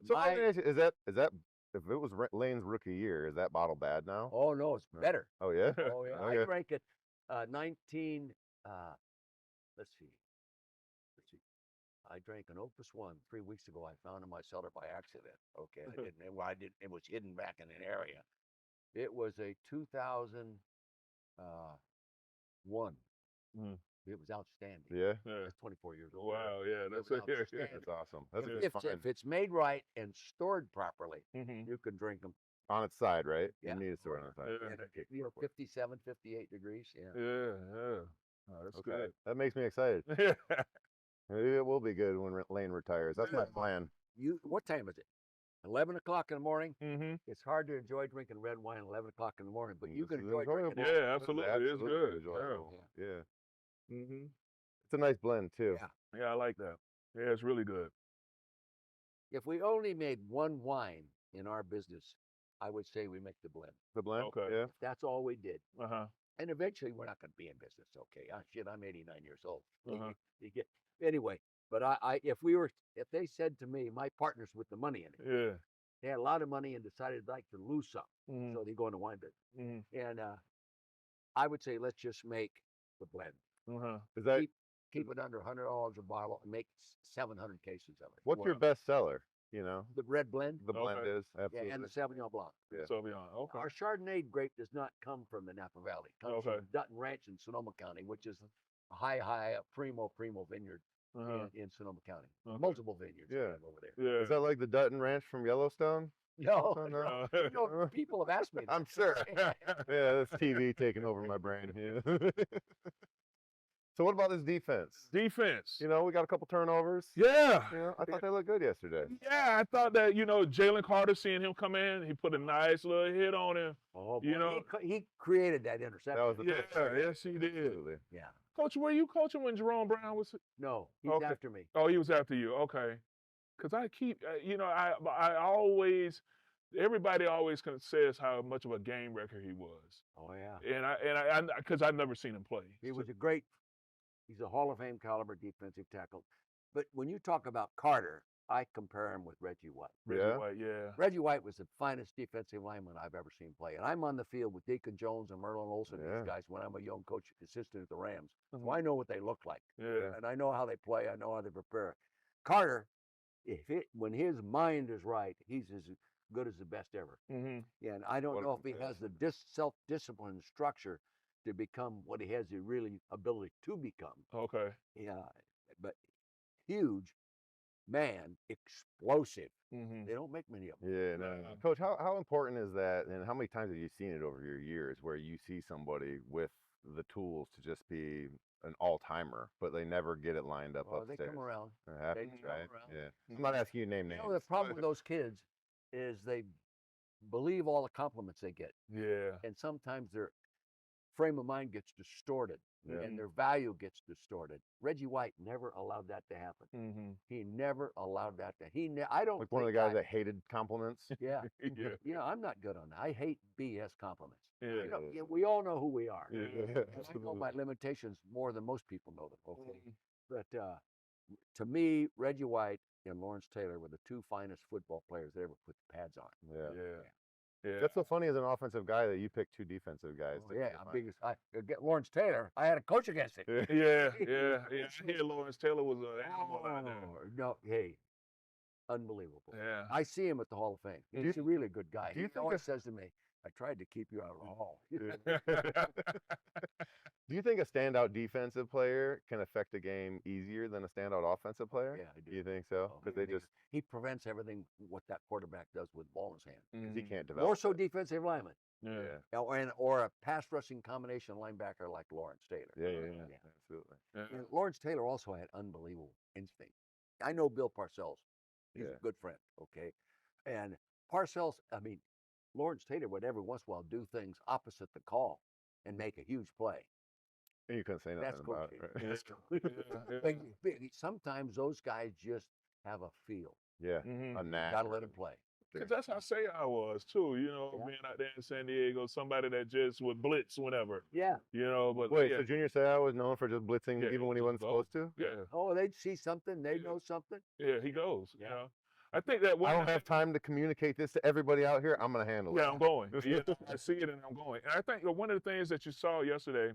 So My- let me ask you, is that if it was Lane's rookie year, is that bottle bad now? Oh, no, it's better. Oh yeah. Oh, yeah. I Okay. drank it 19, let's see. I drank an Opus 1 3 weeks ago. I found in my cellar by accident. Okay. It was hidden back in an area. It was a 2001. Mm. It was outstanding. Yeah. Yeah. It's 24 years old. Wow. Yeah. That's was yeah. outstanding. That's awesome. That's Yeah. a good If it's made right and stored properly, Mm-hmm. you can drink them. on its side, right? Yeah. You need to store it on its side. Yeah. 57, 58 degrees. Yeah. Yeah. Yeah. Oh, that's Okay. That makes me excited. good. Maybe it will be good when Lane retires. That's my plan. What time is it? 11 o'clock in the morning. Mm-hmm. It's hard to enjoy drinking red wine at 11 o'clock in the morning, but you This can is enjoy drinking enjoyable. it. Yeah, absolutely. It's Absolutely good. enjoyable. Yeah. Mm-hmm. It's a nice blend too. Yeah. Yeah, I like that. Yeah, it's really good. If we only made one wine in our business, I would say we make the blend. The blend. Okay. Yeah. If that's all we did. Uh-huh. And eventually we're not going to be in business. Okay. I'm 89 years old. Uh-huh. Anyway, but if they said to me, my partners with the money in it, Yeah. they had a lot of money and decided they'd like to lose some. Mm-hmm. So they go into wine business. Mm-hmm. And I would say, let's just make the blend. Uh-huh. Is that Keep it under $100 a bottle and make 700 cases of it. what's your best seller? You know, The red blend? the blend Okay. is absolutely. Yeah, and the Sauvignon Blanc. Yeah. Sauvignon. Okay. Our Chardonnay grape does not come from the Napa Valley. It comes Okay. from Dutton Ranch in Sonoma County, which is a high, primo vineyard Uh-huh. in Sonoma County. Okay. Multiple vineyards Yeah. over there. Yeah. Is that like the Dutton Ranch from Yellowstone? No, No. you know, people have asked me. That. I'm sure. Yeah, that's TV taking over my brain. Yeah. So what about his defense? Defense. You know, we got a couple turnovers. Yeah. You know, I thought they looked good yesterday. Yeah, I thought that, Jalen Carter, seeing him come in, he put a nice little hit on him. Oh, You boy, know- he created that interception. That was the Yeah, yes, he did. Absolutely. Yeah. Coach, were you coaching when Jerome Brown was? No, he's Okay. after me. Oh, he was after you. Okay. Because I keep, I always, everybody always says how much of a game wrecker he was. Oh yeah. And because I've never seen him play. He was he's a Hall of Fame caliber defensive tackle. But when you talk about Carter, I compare him with Reggie White. Reggie Yeah. White, yeah. Reggie White was the finest defensive lineman I've ever seen play. And I'm on the field with Deacon Jones and Merlin Olsen, Yeah. these guys, when I'm a young coach assistant at the Rams. So Mhm. I know what they look like. Yeah. And I know how they play. I know how they prepare. Carter, when his mind is right, he's as good as the best ever. Mm-hmm. And I don't What a know if he has the self-discipline structure to become what he has the really ability to become. Okay. Yeah, but huge man, explosive. Mm-hmm. They don't make many of them. Yeah, no. Yeah. Coach, how important is that, and how many times have you seen it over your years where you see somebody with the tools to just be an all-timer, but they never get it lined up Well, they upstairs? come around. It happens, come right? around. Yeah. I'm not asking you to name You names. know, the problem but- with those kids is they believe all the compliments they get, Yeah. and sometimes their frame of mind gets distorted, Yeah. and their value gets distorted. Reggie White never allowed that to happen. Mm-hmm. He never allowed that to. I don't. Like one of the think guys that hated compliments. Yeah. Yeah. You know, I'm not good on that. I hate BS compliments. Yeah. You know, we all know who we are. Yeah. And I know absolutely. my limitations more than most people know them. Okay. Mhm. But to me, Reggie White and Lawrence Taylor were the two finest football players that ever put the pads on. Yeah. Yeah. Yeah. That's so funny as an offensive guy that you pick two defensive guys. Oh, to yeah, be fine. I get Lawrence Taylor. I had a coach against it. Yeah. Yeah. Yeah. I hear Lawrence Taylor was an animal out there. Oh, no, hey, unbelievable. Yeah. I see him at the Hall of Fame. you He's a really good guy. do you He think always if- says to me, I tried to keep you out of the hall. Do you think a standout defensive player can affect a game easier than a standout offensive player? Yeah, I do. You think so? Oh, Because he prevents everything what that quarterback does with the ball in his hand. he can't develop. More so defensive lineman. Yeah. Or a pass rushing combination linebacker like Lawrence Taylor. Yeah. Absolutely. Yeah. And Lawrence Taylor also had unbelievable instinct. I know Bill Parcells. He's a good friend, okay? And Parcells, I mean, Lawrence Taylor would every once in a while do things opposite the call and make a huge play. And you couldn't say nothing That's about cool. it, right? That's cool. But sometimes those guys just have a feel. Yeah. Mhm. A knack. Gotta let them play. Because that's how say I was too, you know, being out there in San Diego, somebody that just would blitz whenever, Yeah. you know. But Wait, yeah, so Junior Seau was known for just blitzing Yeah, even when he just wasn't go. supposed to? yeah, Oh, they'd see something. They Yeah. know something. yeah, he goes. You Yeah. know, I think that I one. don't have time to communicate this to everybody out here. I'm going to handle Yeah, it. I'm going. Yeah, I see it and I'm going. And I think that one of the things that you saw yesterday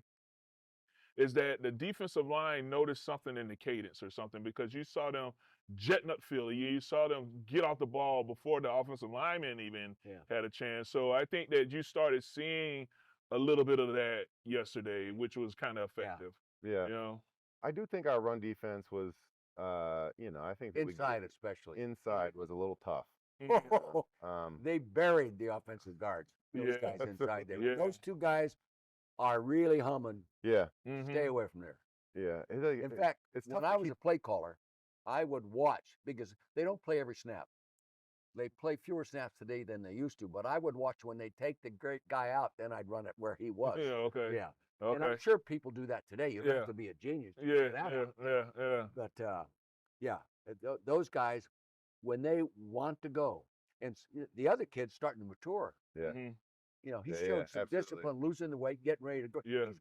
is that the defensive line noticed something in the cadence or something, because you saw them jetting upfield. You saw them get off the ball before the offensive lineman even had a chance. So I think that you started seeing a little bit of that yesterday, which was kind of effective. Yeah. You know? I do think our run defense was, I think that Inside, especially. inside was a little tough. They buried the offensive guards. Those Yeah. guys inside there. Yeah. Those two guys are really humming. Yeah. Stay away from there. Yeah. In fact, it's when tough I to was keep- a play caller, I would watch, because they don't play every snap. They play fewer snaps today than they used to, but I would watch when they take the great guy out, then I'd run it where he was. Yeah, okay. Yeah. And I'm Okay. sure people do that today. You don't Yeah. have to be a genius to Yeah, figure that yeah, out. yeah. But those guys, when they want to go, and the other kid's starting to mature. Yeah. Mhm. You know, he Yeah, showed yeah, some absolutely. discipline, losing the weight, getting ready to go. Yeah.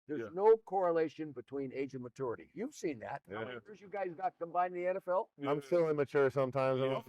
There's Yeah. no correlation between age and maturity. You've seen that. How many Yeah. years you guys got combined in the NFL? Yeah. I'm still immature sometimes. Yeah.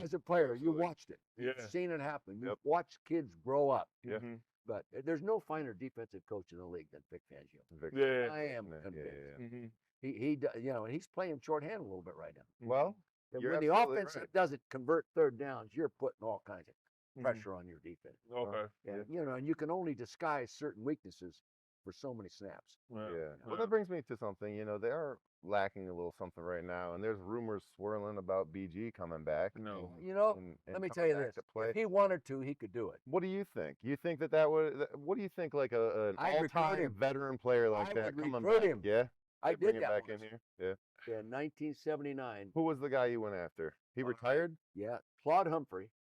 As a player, you watched it. Yeah. You've seen it happen. You've Yep. watched kids grow up. Yeah. Mhm. But there's no finer defensive coach in the league than Vic Fangio. Yeah. I am Yeah, convinced. Mhm. And he's playing shorthand a little bit right now. Well, And you're when the absolutely offense right. doesn't convert third downs, you're putting all kinds of Mhm. pressure on your defense. Okay. And and you can only disguise certain weaknesses for so many snaps. Yeah. Well, that brings me to something. They are lacking a little something right now, and there's rumors swirling about BG coming back. No. and Let me coming tell you back this: to play. if he wanted to, he could do it. What do you think? You think that would? What do you think? Like an I'd recruit all-time him. veteran player like I that would coming recruit back? him. Yeah. I They bring did him that back in once. here. Yeah. In 1979. Who was the guy you went after? He retired. Yeah, Claude Humphrey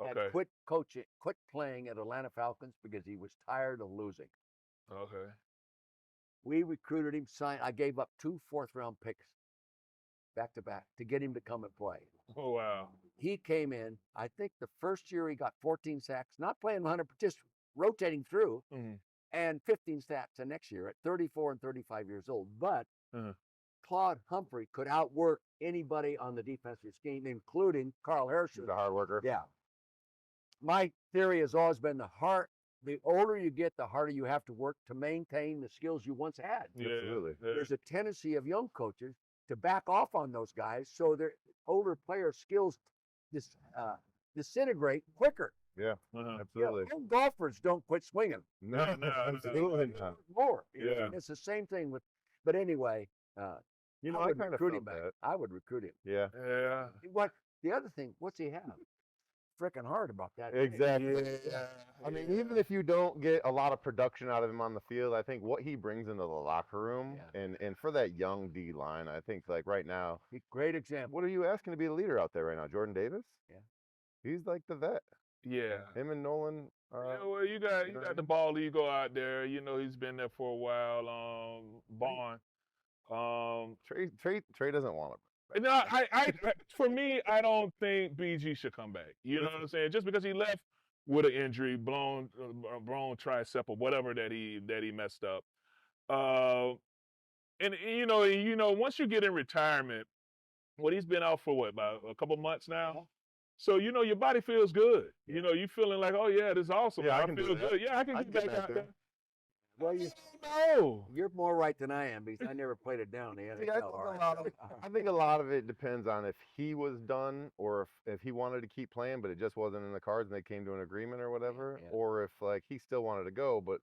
had Okay. quit playing at Atlanta Falcons because he was tired of losing. Okay. We recruited him, I gave up 2 fourth-round picks back to back to get him to come and play. Oh wow. He came in, I think the first year he got 14 sacks, not playing 100, just rotating through, Mhm. and 15 sacks the next year at 34 and 35 years old. But Claude Humphrey could outwork anybody on the defensive scheme, including Carl Harrison. He's a hard worker. Yeah. My theory has always been the older you get, the harder you have to work to maintain the skills you once had. Yeah. Absolutely. Yeah. There's a tendency of young coaches to back off on those guys so their older player skills disintegrate quicker. Yeah. Uh-huh. Absolutely. Young golfers don't quit swinging No, no, absolutely not. more. Yeah. It's the same thing with, but anyway, I would kind of recruit him felt back. that. I would recruit him. Yeah. Yeah. The other thing, what's he have? Freaking hard about that. Exactly. I mean, even if you don't get a lot of production out of him on the field, I think what he brings into the locker room and for that young D line, I think like right now, Great example. what are you asking to be the leader out there right now? Jordan Davis? Yeah. He's like the vet. Yeah. Him and Nolan. Yeah, well, you got the ball ego out there. He's been there for a while. Bond. Trey doesn't want it. No, for me, I don't think BG should come back. You know what I'm saying? Just because he left with an injury, blown tricep or whatever that he messed up. And once you get in retirement, he's been out for about a couple months now. So your body feels good. You feeling like, oh yeah, this is awesome. Yeah, I I can feel do that. good. Yeah, I can I get can back get out there. there. Well, No. you're more right than I am because I never played it down in the See, NHL. all right. I think a lot of it depends on if he was done or if he wanted to keep playing, but it just wasn't in the cards and they came to an agreement or whatever, Yeah. or if like he still wanted to go, but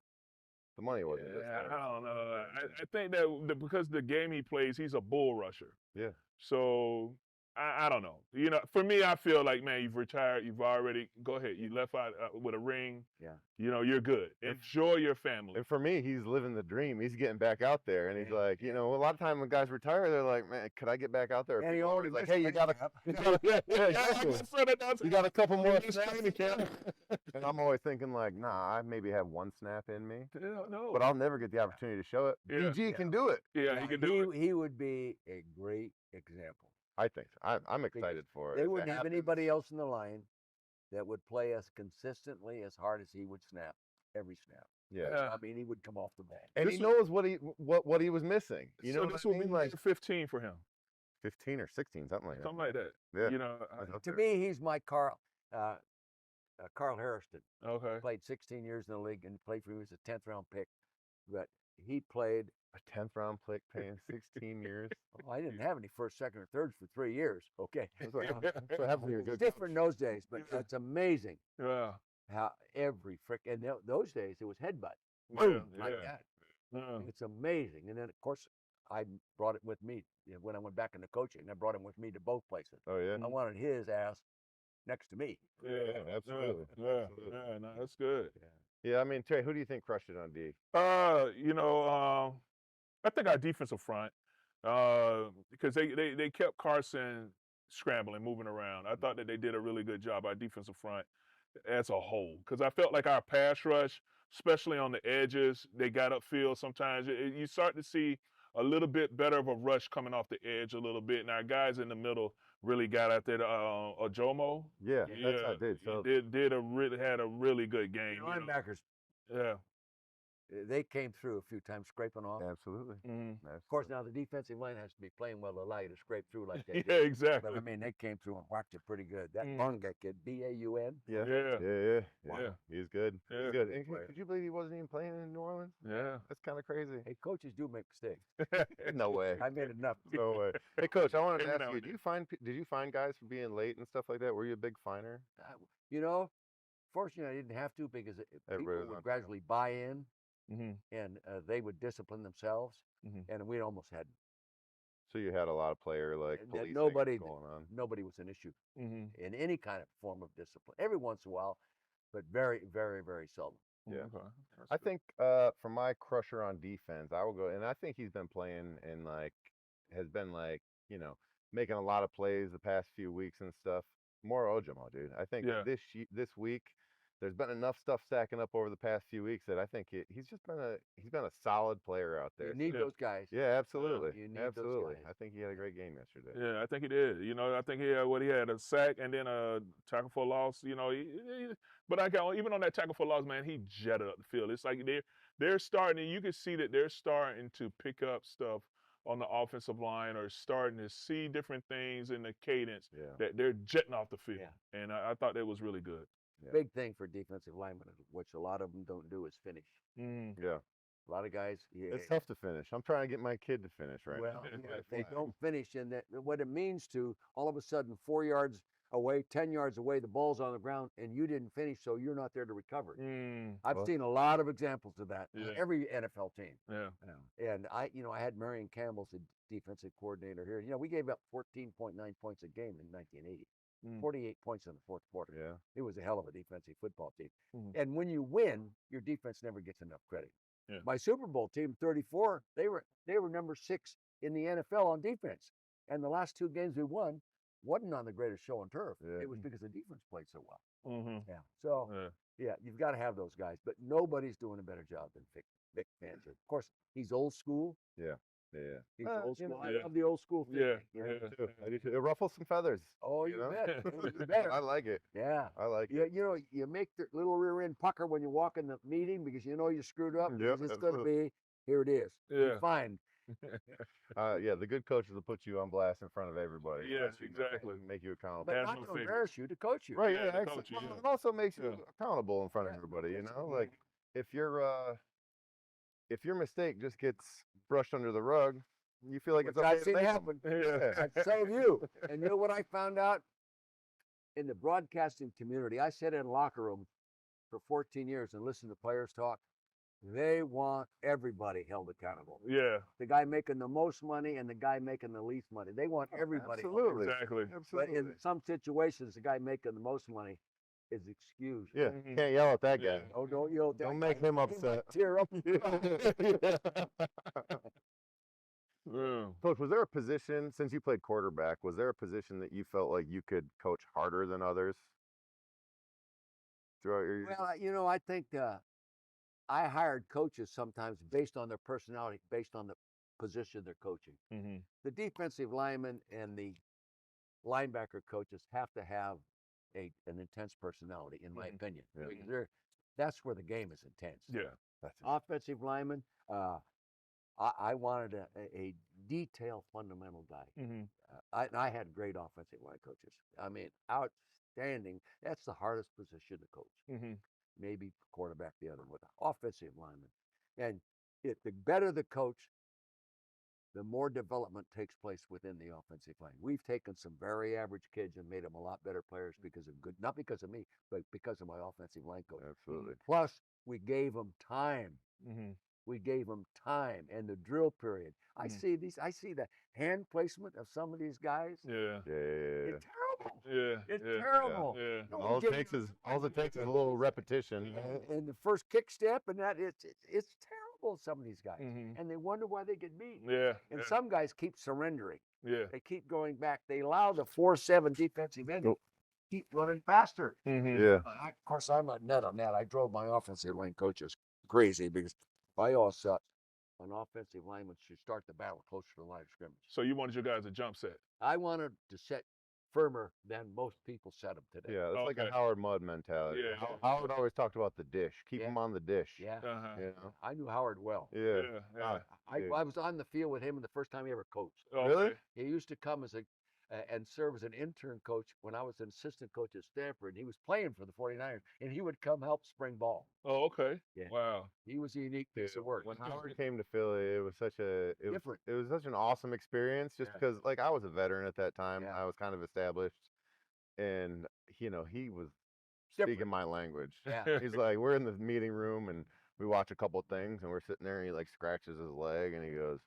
the money wasn't just Yeah, there. I don't know. I think that because the game he plays, he's a bull rusher. Yeah. So I don't know. You know, for me, I feel like, man, you've retired. You've already go ahead. You left out with a ring. Yeah. You know, you're good. Enjoy your family. And for me, he's living the dream. He's getting back out there, and he's like, you know, a lot of time when guys retire, they're like, man, could I get back out there? And he People already always like, missed hey, you training gotta, camp. yeah, exactly. You got a couple more missed snaps. training camp. And I'm always thinking like, nah, I maybe have one snap in me, No. but I'll never get the opportunity to show it. Yeah. DG can do it. Yeah, he can do it. He would be a great example. I think so. I'm excited for it. They If it wouldn't have happens. anybody else in the line that would play as consistently as hard as he would snap every snap. Yeah. I mean, he would come off the ball. And This he was- knows what he was missing. You know So what this I will mean? be Like 15 for him. 15 or 16, something like that. Something like that. Yeah. You know. That's up To there. me, he's my Carl Harrison. Okay. Played 16 years in the league and played for him. He was a 10th round pick, but he played. A 10th round pick paying 16 years. I didn't have any first, second, or thirds for 3 years. Okay, That's what happens when you're a good different in those days, but it's amazing Yeah. how every and those days it was headbutt. Yeah, Boom, like yeah. that. Yeah. It's amazing. And then of course I brought it with me when I went back into coaching. I brought him with me to both places. Oh yeah. I wanted his ass next to me. Yeah, absolutely. Yeah, Absolutely. yeah, no, that's good. Yeah, I mean, Trey, who do you think crushed it on D? You know, I think our defensive front, because they kept Carson scrambling, moving around. I thought that they did a really good job, our defensive front as a whole, because I felt like our pass rush, especially on the edges, they got upfield sometimes. You start to see a little bit better of a rush coming off the edge a little bit, and our guys in the middle really got out there. Ojomo, Yeah, that's I did. So had a really good game. The linebackers, Yeah. they came through a few times scraping off. absolutely. Mm-hmm. Of course, now the defensive line has to be playing well to allow you to scrape through like that. Yeah, exactly. But I mean, they came through and whacked it pretty good. That Mm. Bonga kid, B-A-U-N. Yeah. Yeah. Yeah. Yeah. He's good. Yeah. He's good. And Player. could you believe he wasn't even playing in New Orleans? Yeah. That's kind of crazy. Hey, coaches do make mistakes. No way. I made enough. No way. Hey, Coach, I wanted to Every ask now you: and did you find guys for being late and stuff like that? Were you a big finer? You know, fortunately, I didn't have to because Everybody people was on would gradually buy in Mm-hmm. and they would discipline themselves, Mhm. and we almost had So you had a lot of player like And police nobody- going on. nobody was an issue Mm-hmm. in any kind of form of discipline. Every once in a while, but very, very, very seldom. Yeah. Okay. I think for my crusher on defense, I will go, and I think he's been playing and has been making a lot of plays the past few weeks and stuff. More Ojamo, dude. I think Yeah. this week there's been enough stuff stacking up over the past few weeks that I think he's been a solid player out there. You need Yeah. those guys. Yeah, absolutely, You need those absolutely. guys. I think he had a great game yesterday. Yeah, I think he did. You know, I think he had a sack and then a tackle for loss. You know, but even on that tackle for loss, man, he jetted up the field. It's like they're starting. You can see that they're starting to pick up stuff on the offensive line or starting to see different things in the cadence Yeah. that they're jetting off the field. Yeah. And I thought that was really good. Yeah. Big thing for defensive linemen, which a lot of them don't do, is finish. Mm. Yeah, A lot of guys, it's tough to finish. I'm trying to get my kid to finish right well, now. yeah, if they don't finish, and that what it means to all of a sudden 4 yards away, 10 yards away, the ball's on the ground, and you didn't finish, so you're not there to recover it. Mm. I've Well- seen a lot of examples of that. Yeah. Every NFL team. Yeah. And I had Marion Campbell's the defensive coordinator here. You know, we gave up 14.9 points a game in 1980. Mm. 48 points in the fourth quarter. Yeah, It was a hell of a defensive football team. Mhm. And when you win, your defense never gets enough credit. Yeah. My Super Bowl team, 34, they were number 6 in the NFL on defense. And the last 2 games we won wasn't on the greatest show on turf. Yeah. It was because the defense played so well. Mm-hmm. Yeah. So Yeah. you've got to have those guys, but nobody's doing a better job than Vic Fangio. Of course, he's old school. yeah. He's Well, old you school. know, I yeah. love the old school thing. Yeah. you know? Yeah. Too. I do too. It ruffles some feathers. Oh, You you know? bet. You better. I like it. Yeah. I like it. You make the little rear end pucker when you walk in the meeting because you know you screwed up. Yep, because it's going to absolutely. be, here it is. You're Yeah. fine. Yeah, the good coaches will put you on blast in front of everybody. Yes, exactly. Make you accountable. But Has not no to figure. embarrass you, to coach you. Right, Yeah, yeah, the excellent. coach, Well, yeah. it also makes you Yeah. accountable in front of Yeah. everybody, you know? Yeah. Like if you're if your mistake just gets brushed under the rug, you feel like Which it's okay I've to seen make 'em. happen. Yeah. And so have you. And you know what I found out? In the broadcasting community, I sat in a locker room for 14 years and listened to players talk. They want everybody held accountable. Yeah. The guy making the most money and the guy making the least money. They want everybody held Absolutely. Exactly. But Absolutely. in some situations, the guy making the most money is excused. Yeah. Mhm. Can't yell at that guy. Yeah. Oh, don't yell at that Don't make guy. him He might upset. tear up. Yeah. Coach, was there a position, since you played quarterback, was there a position that you felt like you could coach harder than others throughout your years? Well, you know, I think I hired coaches sometimes based on their personality, based on the position they're coaching. Mm-hmm. The defensive lineman and the linebacker coaches have to have an intense personality, in my Mhm. opinion. Yeah. Because that's where the game is intense. Yeah. That's it. Offensive lineman, I wanted a detailed, fundamental guy. Mm-hmm. I had great offensive line coaches. I mean, outstanding. That's the hardest position to coach. Mm-hmm. Maybe quarterback the other with offensive lineman. And the better the coach, the more development takes place within the offensive line. We've taken some very average kids and made them a lot better players because of not because of me, but because of my offensive line coach. Absolutely. Plus, we gave them time. Mm-hmm. We gave them time and the drill period. I see the hand placement of some of these guys. Yeah. Yeah. It's terrible. Yeah. It's yeah. terrible. Yeah. No All one it gives takes you- is a little repetition. and the first kick step and that it's terrible, some of these guys. Mhm. And they wonder why they get beat. Yeah. And yeah. some guys keep surrendering. Yeah. They keep going back. They allow the 4-7 defensive end to keep running faster. Mm-hmm. Yeah. Of course, I'm a net on that. I drove my offensive line coaches crazy because I always thought an offensive lineman should start the battle closer to the line of scrimmage. So you wanted your guys to jump set. I wanted to set firmer than most people set them today. Yeah, it's like a Okay. Howard Mudd mentality. Yeah. Howard always talked about the dish. Keep Yeah. him on the dish. Yeah. Uh-huh. You know? I knew Howard well. Yeah. Yeah. I was on the field with him the first time he ever coached. Okay. Really? He used to come as and serve as an intern coach when I was an assistant coach at Stanford. He was playing for the 49ers, and he would come help spring ball. Oh, okay. Yeah. Wow. He was a unique piece of work. When Howard came to Philly, it was Different. it was such an awesome experience just Yeah. because like I was a veteran at that time. Yeah. I was kind of established and you know, he was Different. speaking my language. Yeah. He's like, we're in the meeting room and we watch a couple things and we're sitting there and he like scratches his leg and he goes,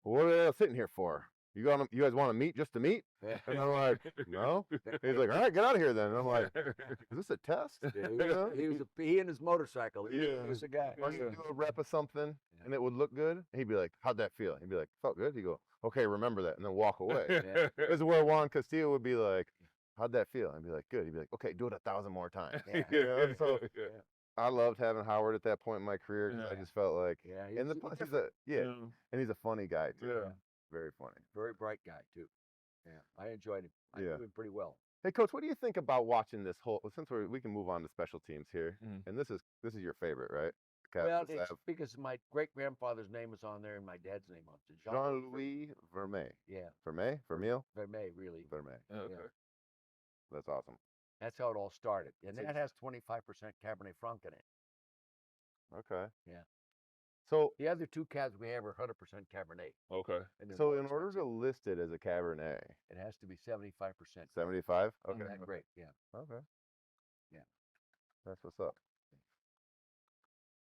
"What are you sitting here for? You guys want to meet just to meet?" Yeah. And I'm like, "No." He's like, "All right, get out of here then." And I'm like, "Is this a test?" Yeah, You know? he and his motorcycle. He Yeah. was a guy. Or he'd do a rep of something and it would look good. And he'd be like, "How'd that feel?" He'd be like, "Felt good." He'd go, "Okay, remember that," and then walk away. Yeah. This is where Juan Castillo would be like, "How'd that feel?" I'd be like, "Good." He'd be like, "Okay, do it 1,000 more times." Yeah. Yeah, so- yeah. I loved having Howard at that point in my career because I Yeah. just felt like, Yeah, and the plus he's a and he's a funny guy too. Yeah. Very funny. very bright guy too. Yeah, I enjoyed him. I knew Yeah. him pretty well. Hey, Coach, what do you think about watching this whole? Since we can move on to special teams here, Mhm. and this is your favorite, right? Well, the it's Sav- because my great grandfather's name is on there and my dad's name on it. Jean-Louis Vermeil. Yeah, Vermeil. Vermeil, really. Vermeil. Okay. That's awesome. That's how it all started, and So that has 25% Cabernet Franc in it. Okay. Yeah. So The other two cabs we have are 100% Cabernet. Okay. And they're so more in order to expensive. list it as a Cabernet, it has to be 75%. 75. Okay. That great, yeah. Okay. Yeah. That's what's up.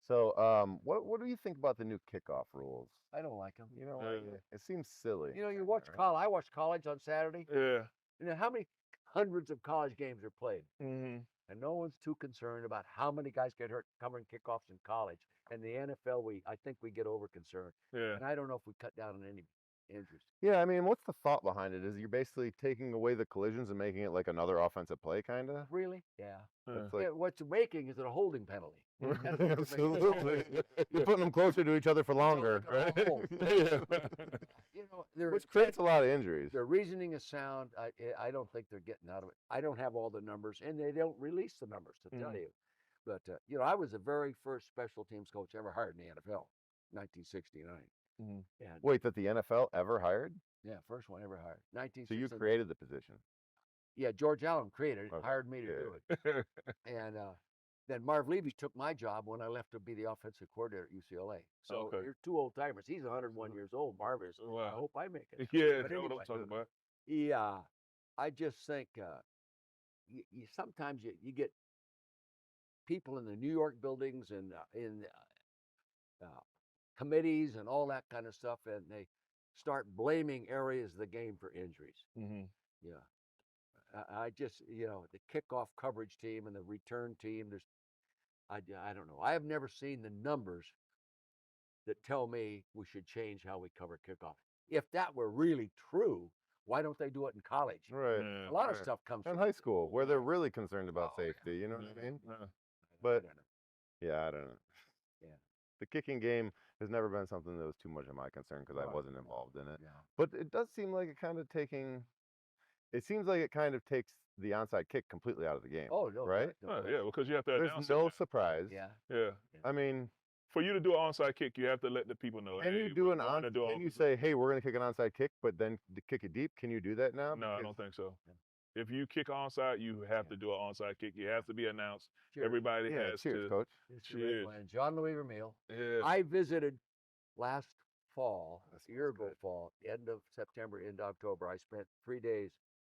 So, what do you think about the new kickoff rules? I don't like them. You know, Yeah. it seems silly. You know, you watch right? college. I watched college on Saturday. Yeah. You know how many hundreds of college games are played, Mm-hmm. and no one's too concerned about how many guys get hurt covering kickoffs in college. And the NFL, I think we get over concerned, Yeah. and I don't know if we cut down on any injuries. Yeah, I mean, what's the thought behind it? Is you're basically taking away the collisions and making it like another offensive play, kind of? Really? Yeah. It's Yeah, like, what you're making is it a holding penalty. That's what you're making. absolutely. You're putting them closer to each other for longer, like a right? hole. Yeah. You know, Which creates a lot of injuries. their reasoning is sound. I don't think they're getting out of it. I don't have all the numbers, and they don't release the numbers to tell you. But you know, I was the very first special teams coach ever hired in the NFL, 1969. Mhm. And Wait, that the NFL ever hired? yeah, first one ever hired. So 1969. you created the position. Yeah, George Allen created it, Okay, hired me to yeah. do it. And then Marv Levy took my job when I left to be the offensive coordinator at UCLA. So Okay. you're two old timers. He's 101 years old. Marv is. I Wow. hope I make it. Yeah, But that's what anyway. I'm talking about. Yeah, I just think you sometimes you get people in the New York buildings and in committees and all that kind of stuff, and they start blaming areas of the game for injuries. Mm-hmm. Yeah, I just the kickoff coverage team and the return team. I don't know. I have never seen the numbers that tell me we should change how we cover kickoff. If that were really true, why don't they do it in college? Right. A lot of stuff comes In from high school, where they're really concerned about Oh, yeah. safety. You know what I mean? Yeah. But I don't know. yeah, I don't know. Yeah. The kicking game has never been something that was too much of my concern because I Right. wasn't involved in it. Yeah. But it does seem like it kind of taking. It seems like it kind of takes the onside kick completely out of the game. Oh no, right? no, Oh, yeah, because you have to There's announce no it. surprise. Yeah. Yeah. I mean, For you to do an onside kick, you have to let the people know. can hey, you do we're an going to do Can you say, hey, we're going to kick an onside kick, but then kick it deep? Can you do that now? No, I Because- don't think so. Yeah. If you kick onside, you have Yeah. to do an onside kick. You have to be announced. Cheers. Everybody Yeah, has cheers, to. coach. It's the Red Cheers. Blend. John Louis Vermeil. Yeah. I visited last fall, That a year smells ago good. fall, end of September, into October. I spent 3 days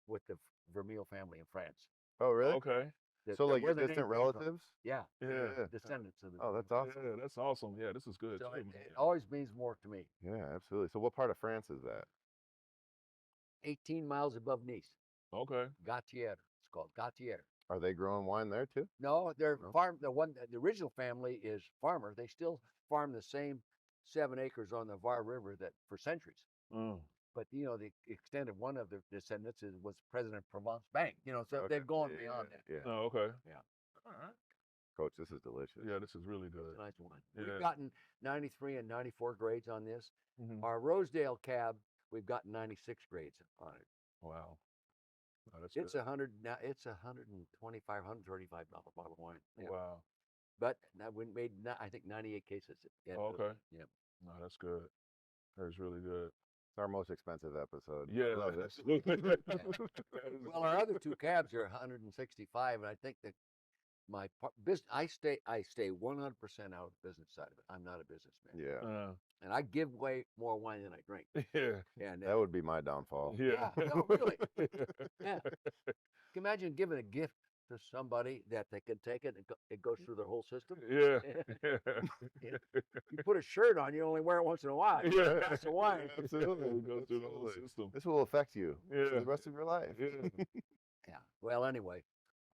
with the Vermeil family in France. Oh, really? Okay. So, like where your the name distant came from. relatives? Yeah, Yeah. descendants of the. Oh, that's Vermeil. awesome. Yeah, that's awesome. Yeah, this is good. So too, it man. always means more to me. Yeah, absolutely. So, what part of France is that? 18 miles above Nice, Okay. Gautier. It's called Gautier. Are they growing wine there too? No, they're No? farm. The original family is farmer. They still farm the same 7 acres on the Var River that for centuries. Mm. But the extent of one of their descendants was President of Provence Bank. So Okay. they've gone Yeah, beyond yeah, that. Yeah. Oh, okay. Yeah. All right. Coach, this is delicious. Yeah, this is really It's good. a nice one. Yeah. We've gotten 93 and 94 grades on this. Mhm. Our Rosedale cab, we've gotten 96 grades on it. Wow. Oh, that's It's good. 100 now. It's $125, $135 bottle of wine. Yeah. Wow. But we made I think 98 cases. Oh, okay. Yep. No, that's good. That's really good. It's our most expensive episode. Yeah, Love it. absolutely. Well, our other two cabs are 165, and I think that my business, I stay 100% out of the business side of it. I'm not a businessman. Yeah. And I give away more wine than I drink. Yeah. And That would be my downfall. Yeah. no, really. Yeah. Can you imagine giving a gift to somebody that they can take it and it goes through their whole system? Yeah. You put a shirt on, you only wear it once in a while. Yeah. That's a wine. Absolutely. It goes through the whole Absolutely. system. This will affect you for Yeah. the rest of your life. Yeah. Yeah. Well, anyway,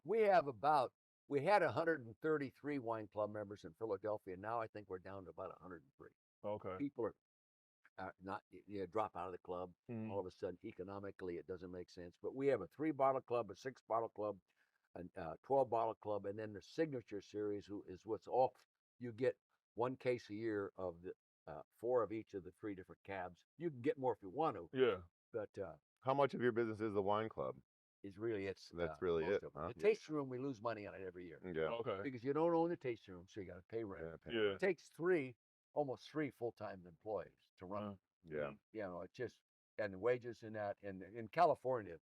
we had 133 wine club members in Philadelphia. Now I think we're down to about 103. Okay. People are not drop out of the club. Mhm. All of a sudden, economically, it doesn't make sense. But we have a 3-bottle club, a 6-bottle club, a 12-bottle club, and then the signature series, who is what's off. You get 1 case a year of the 4 of each of the 3 different cabs. You can get more if you want to, Yeah. but How much of your business is the wine club? it's really That's really most it, of huh? The tasting room, we lose money on it every year Yeah. Okay. because you don't own the tasting room, so you got to pay rent. Yeah. It takes almost three full-time employees to run. Uh, Yeah. It's just and the wages in that. And in California,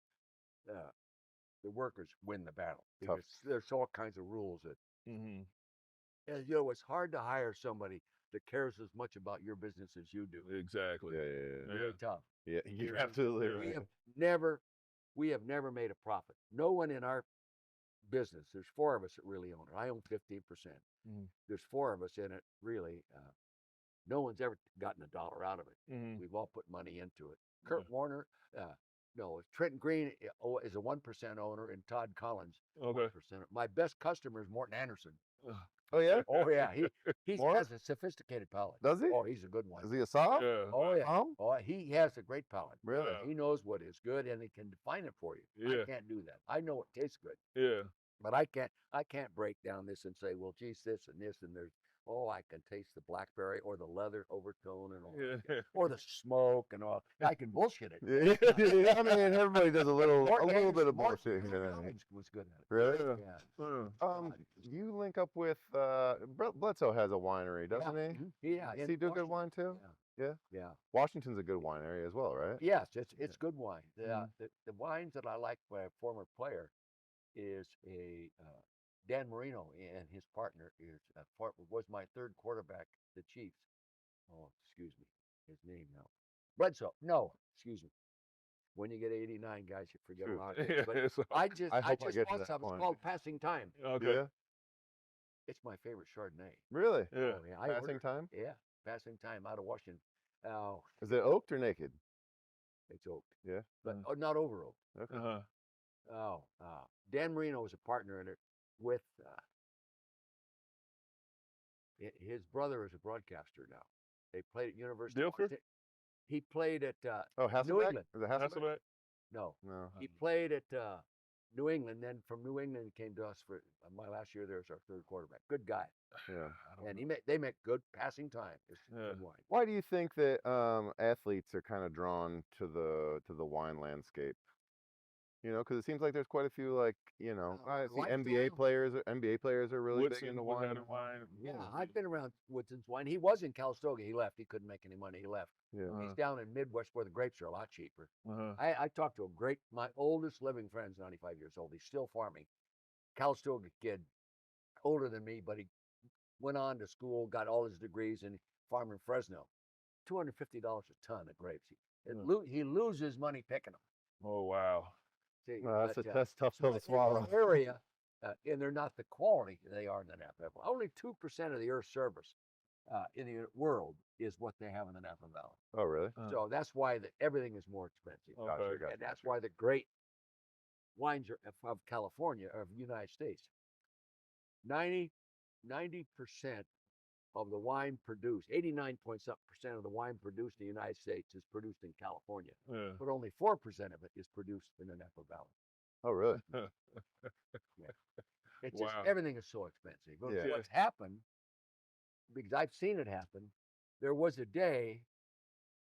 the workers win the battle Tough. because there's all kinds of rules that. mhm. And, it's hard to hire somebody that cares as much about your business as you do. Exactly. Yeah. Yeah. Very tough. Yeah. You're Yeah. absolutely Yeah. right. We have never made a profit. No one in our business. There's 4 of us that really own it. I own 15%. Mhm. There's 4 of us in it. Really, no one's ever gotten a dollar out of it. Mhm. We've all put money into it. Kurt Warner, no, Trenton Green is a 1% owner, and Todd Collins, Okay. 1%. My best customer is Morton Anderson. Oh yeah. Oh yeah, he Mort? has a sophisticated palate. Does he? Oh, he's a good one. Is he a sob? Yeah. Oh yeah. Oh, Oh, he has a great palate. really? Yeah. He knows what is good, and he can define it for you. Yeah. I can't do that. I know it tastes good, Yeah. but I can't break down this and say, well, geez, this and this and there's. Oh, I can taste the blackberry or the leather overtone and all, Yeah. or the smoke and all. I can bullshit it. Yeah. I mean, everybody does a little bit of Morton bullshit. was good at it. Really? Yeah. You link up with Bledsoe has a winery, doesn't he? Mhm. Yeah. Does in he do good Washington. wine too? Yeah. Yeah. Washington's a good wine area as well, right? Yes, it's good wine. Mhm. The wines that I like by a former player is a Dan Marino and his partner was my third quarterback, the Chiefs. Oh, excuse me, his name now. Bledsoe. No, excuse me. When you get 89, guys, you forget a lot of things. But So, I just hope I get to bought that something. It's point. called Passing Time. okay. Yeah. It's my favorite Chardonnay. Really? Yeah. Oh, yeah. Passing time? Yeah, Passing Time out of Washington. Oh, Is it oaked or naked? it's oaked, Yeah. but not over oaked. Okay. Uh-huh. Oh, Dan Marino was a partner in it with his brother is a broadcaster now. They played at University of Dilfer? Washington. He played at Oh, New Hasselbeck? England. Is it Hasselbeck? Hasselbeck? No, No. he played at New England. Then from New England, he came to us for my last year there as our third quarterback. Good guy, Yeah. and they make good passing time. It's Yeah. good wine. Why do you think that athletes are kind of drawn to the wine landscape? You know, because it seems like there's quite a few, like, you know, I see NBA players. NBA players are really big into was wine. out of wine. Yeah, I've been around Woodson's wine. He was in Calistoga. He left. He couldn't make any money. He left. Yeah. He's down in Midwest where the grapes are a lot cheaper. Uh-huh. I talked to my oldest living friend's 95 years old. He's still farming. Calistoga kid, older than me, but he went on to school, got all his degrees, and farmed in Fresno. $250 a ton of grapes. He loses money picking them. Oh, wow. See, That's tough pill to swallow. Area, and they're not the quality they are in the Napa Valley. Only 2% of the Earth's surface in the world is what they have in the Napa Valley. Oh, really? So that's why everything is more expensive. Okay. Gotcha. And that's why the great wines of California, or of the United States, 90% of the wine produced, 89% of the wine produced in the United States is produced in California, Yeah. but only 4% of it is produced in the Napa Valley. Oh, really? It's Wow. just everything is so expensive. But Yeah. what's happened, because I've seen it happen, there was a day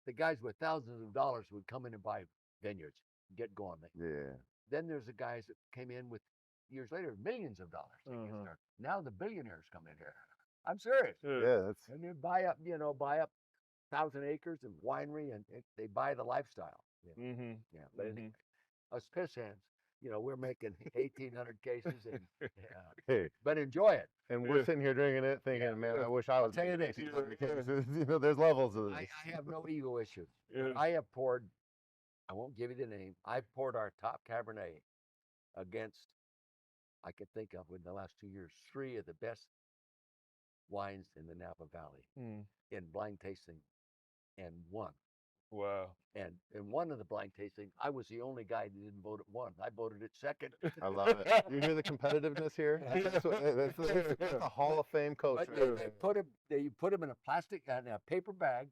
the guys with thousands of dollars would come in and buy vineyards, get going. Yeah. Then there's the guys that came in with years later millions of dollars. They get started. Now the billionaires come in here. I'm serious. Yeah. That's. And they buy up 1,000 acres of winery, and they buy the lifestyle. Mm-hmm. Yeah, but anyway, us piss hands, we're making 1,800 cases, and Hey. but enjoy it. And we're sitting here drinking it, thinking, man, I wish I was. I'll tell you this. You know, there's levels of this. I have no ego issues. Yeah. I have poured. I won't give you the name. I poured our top Cabernet against, I could think of in the last 2 years, 3 of the best wines in the Napa Valley in blind tasting, and won. Wow. And in one of the blind tasting, I was the only guy that didn't vote at one. I voted at second. I love it. You hear the competitiveness here? That's a Hall of Fame coach. But you put him in a plastic and a paper bag,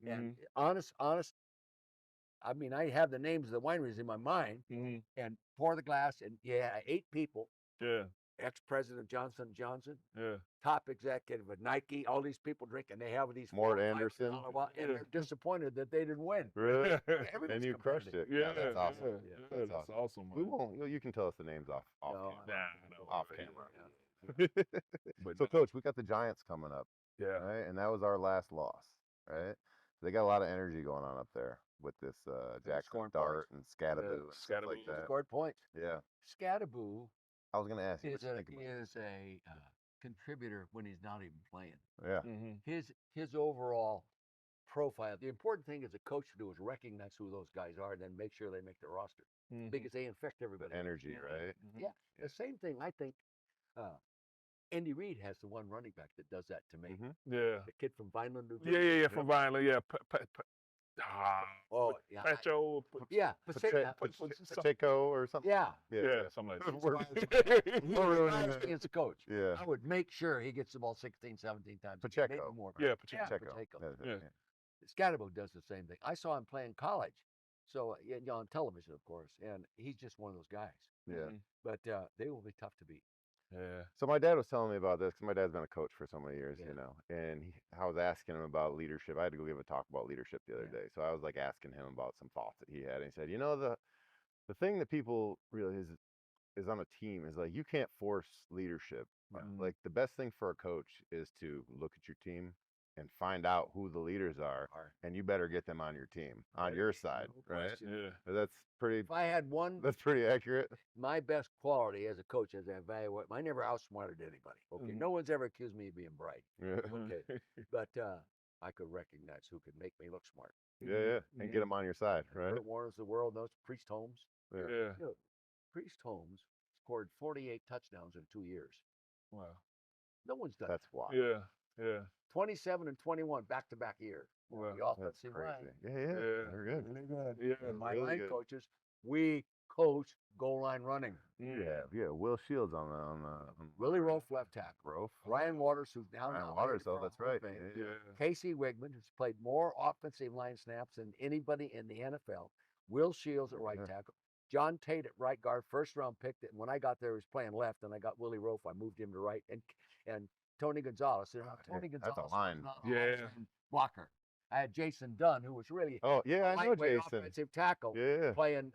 and honest. I mean, I have the names of the wineries in my mind, and pour the glass, and 8 people. Yeah. Ex-president Johnson & Johnson, Yeah. top executive at Nike, all these people drink, and they have these Mort 4 or 5 Anderson. and they're disappointed that they didn't win. Really? Everybody's And you crushed it. Yeah. That's awesome. Yeah. That's awesome. We won't. You can tell us the names off No, camera. Off camera. Yeah. But So, Coach, we got the Giants coming up, yeah. right? And that was our last loss, right? They got a lot of energy going on up there with this Jackson scoring Dart and Scattaboo and stuff like Scattaboo. that. Scored points. Yeah. Scattaboo I was going to ask you. is What you a think about contributor when he's not even playing. it? Mm-hmm. His overall profile. The important thing as a coach to do is recognize who those guys are, and then make sure they make the roster because they infect everybody. Energy, right? Yeah. The same thing. I think Andy Reid has the one running back that does that to me. Yeah. The kid from Vineland, New Yeah. Jersey. Yeah. From Vineland. Yeah. Oh, yeah. Pacho. Yeah. Pacheco or something? Yeah. Yeah. Something like We're ruining it. As a coach, Yeah. I would make sure he gets the ball 16, 17 times. Pacheco. Maybe more. Yeah. Pacheco. Pacheco. Yeah. Scatterbo does the same thing. I saw him play in college, so on television, of course, and he's just one of those guys. Yeah. But they will be tough to beat. Yeah. So my dad was telling me about this because my dad's been a coach for so many years, Yeah. you know, and I was asking him about leadership. I had to go give a talk about leadership the other Yeah. day. So I was like asking him about some thoughts that he had. And he said, you know, the thing that people really is on a team is like, you can't force leadership. Right. Like the best thing for a coach is to look at your team and find out who the leaders are, and you better get them on your team, on your side, No right? question. Yeah. That's pretty. If I had one, That's pretty accurate. my best quality as a coach, as I evaluate, I never outsmarted anybody. Okay, Mhm. no one's ever accused me of being bright. Yeah, Okay, but I could recognize who could make me look smart. yeah, and get them on your side, right? Kurt Warner's the world knows. Priest Holmes. Yeah. Yeah. You know, Priest Holmes scored 48 touchdowns in 2 years. Wow. No one's done That's that. wild. Yeah. Yeah. 27 and 21 back-to-back years. Wow. The That's offensive crazy. line. Yeah, Yeah. they're good. Really good. Yeah. And my really line good. coaches, we coach goal line running. Yeah. Will Shields on the Willie Rofe, left tackle. Rofe. Ryan Waters, who's now Ryan nominated Waters, for oh, a that's Hall of right. Fame. Yeah. Yeah. Casey Wigman, who's played more offensive line snaps than anybody in the NFL. Will Shields at right Yeah. tackle. John Tate at right guard, first round pick. And when I got there, he was playing left, and I got Willie Rofe. I moved him to right, and Tony Gonzalez. And Tony That's Gonzalez a line. was not a Hall of Yeah. Fame blocker. I had Jason Dunn, who was really Oh, yeah, I know lightweight Jason. offensive tackle, Yeah. playing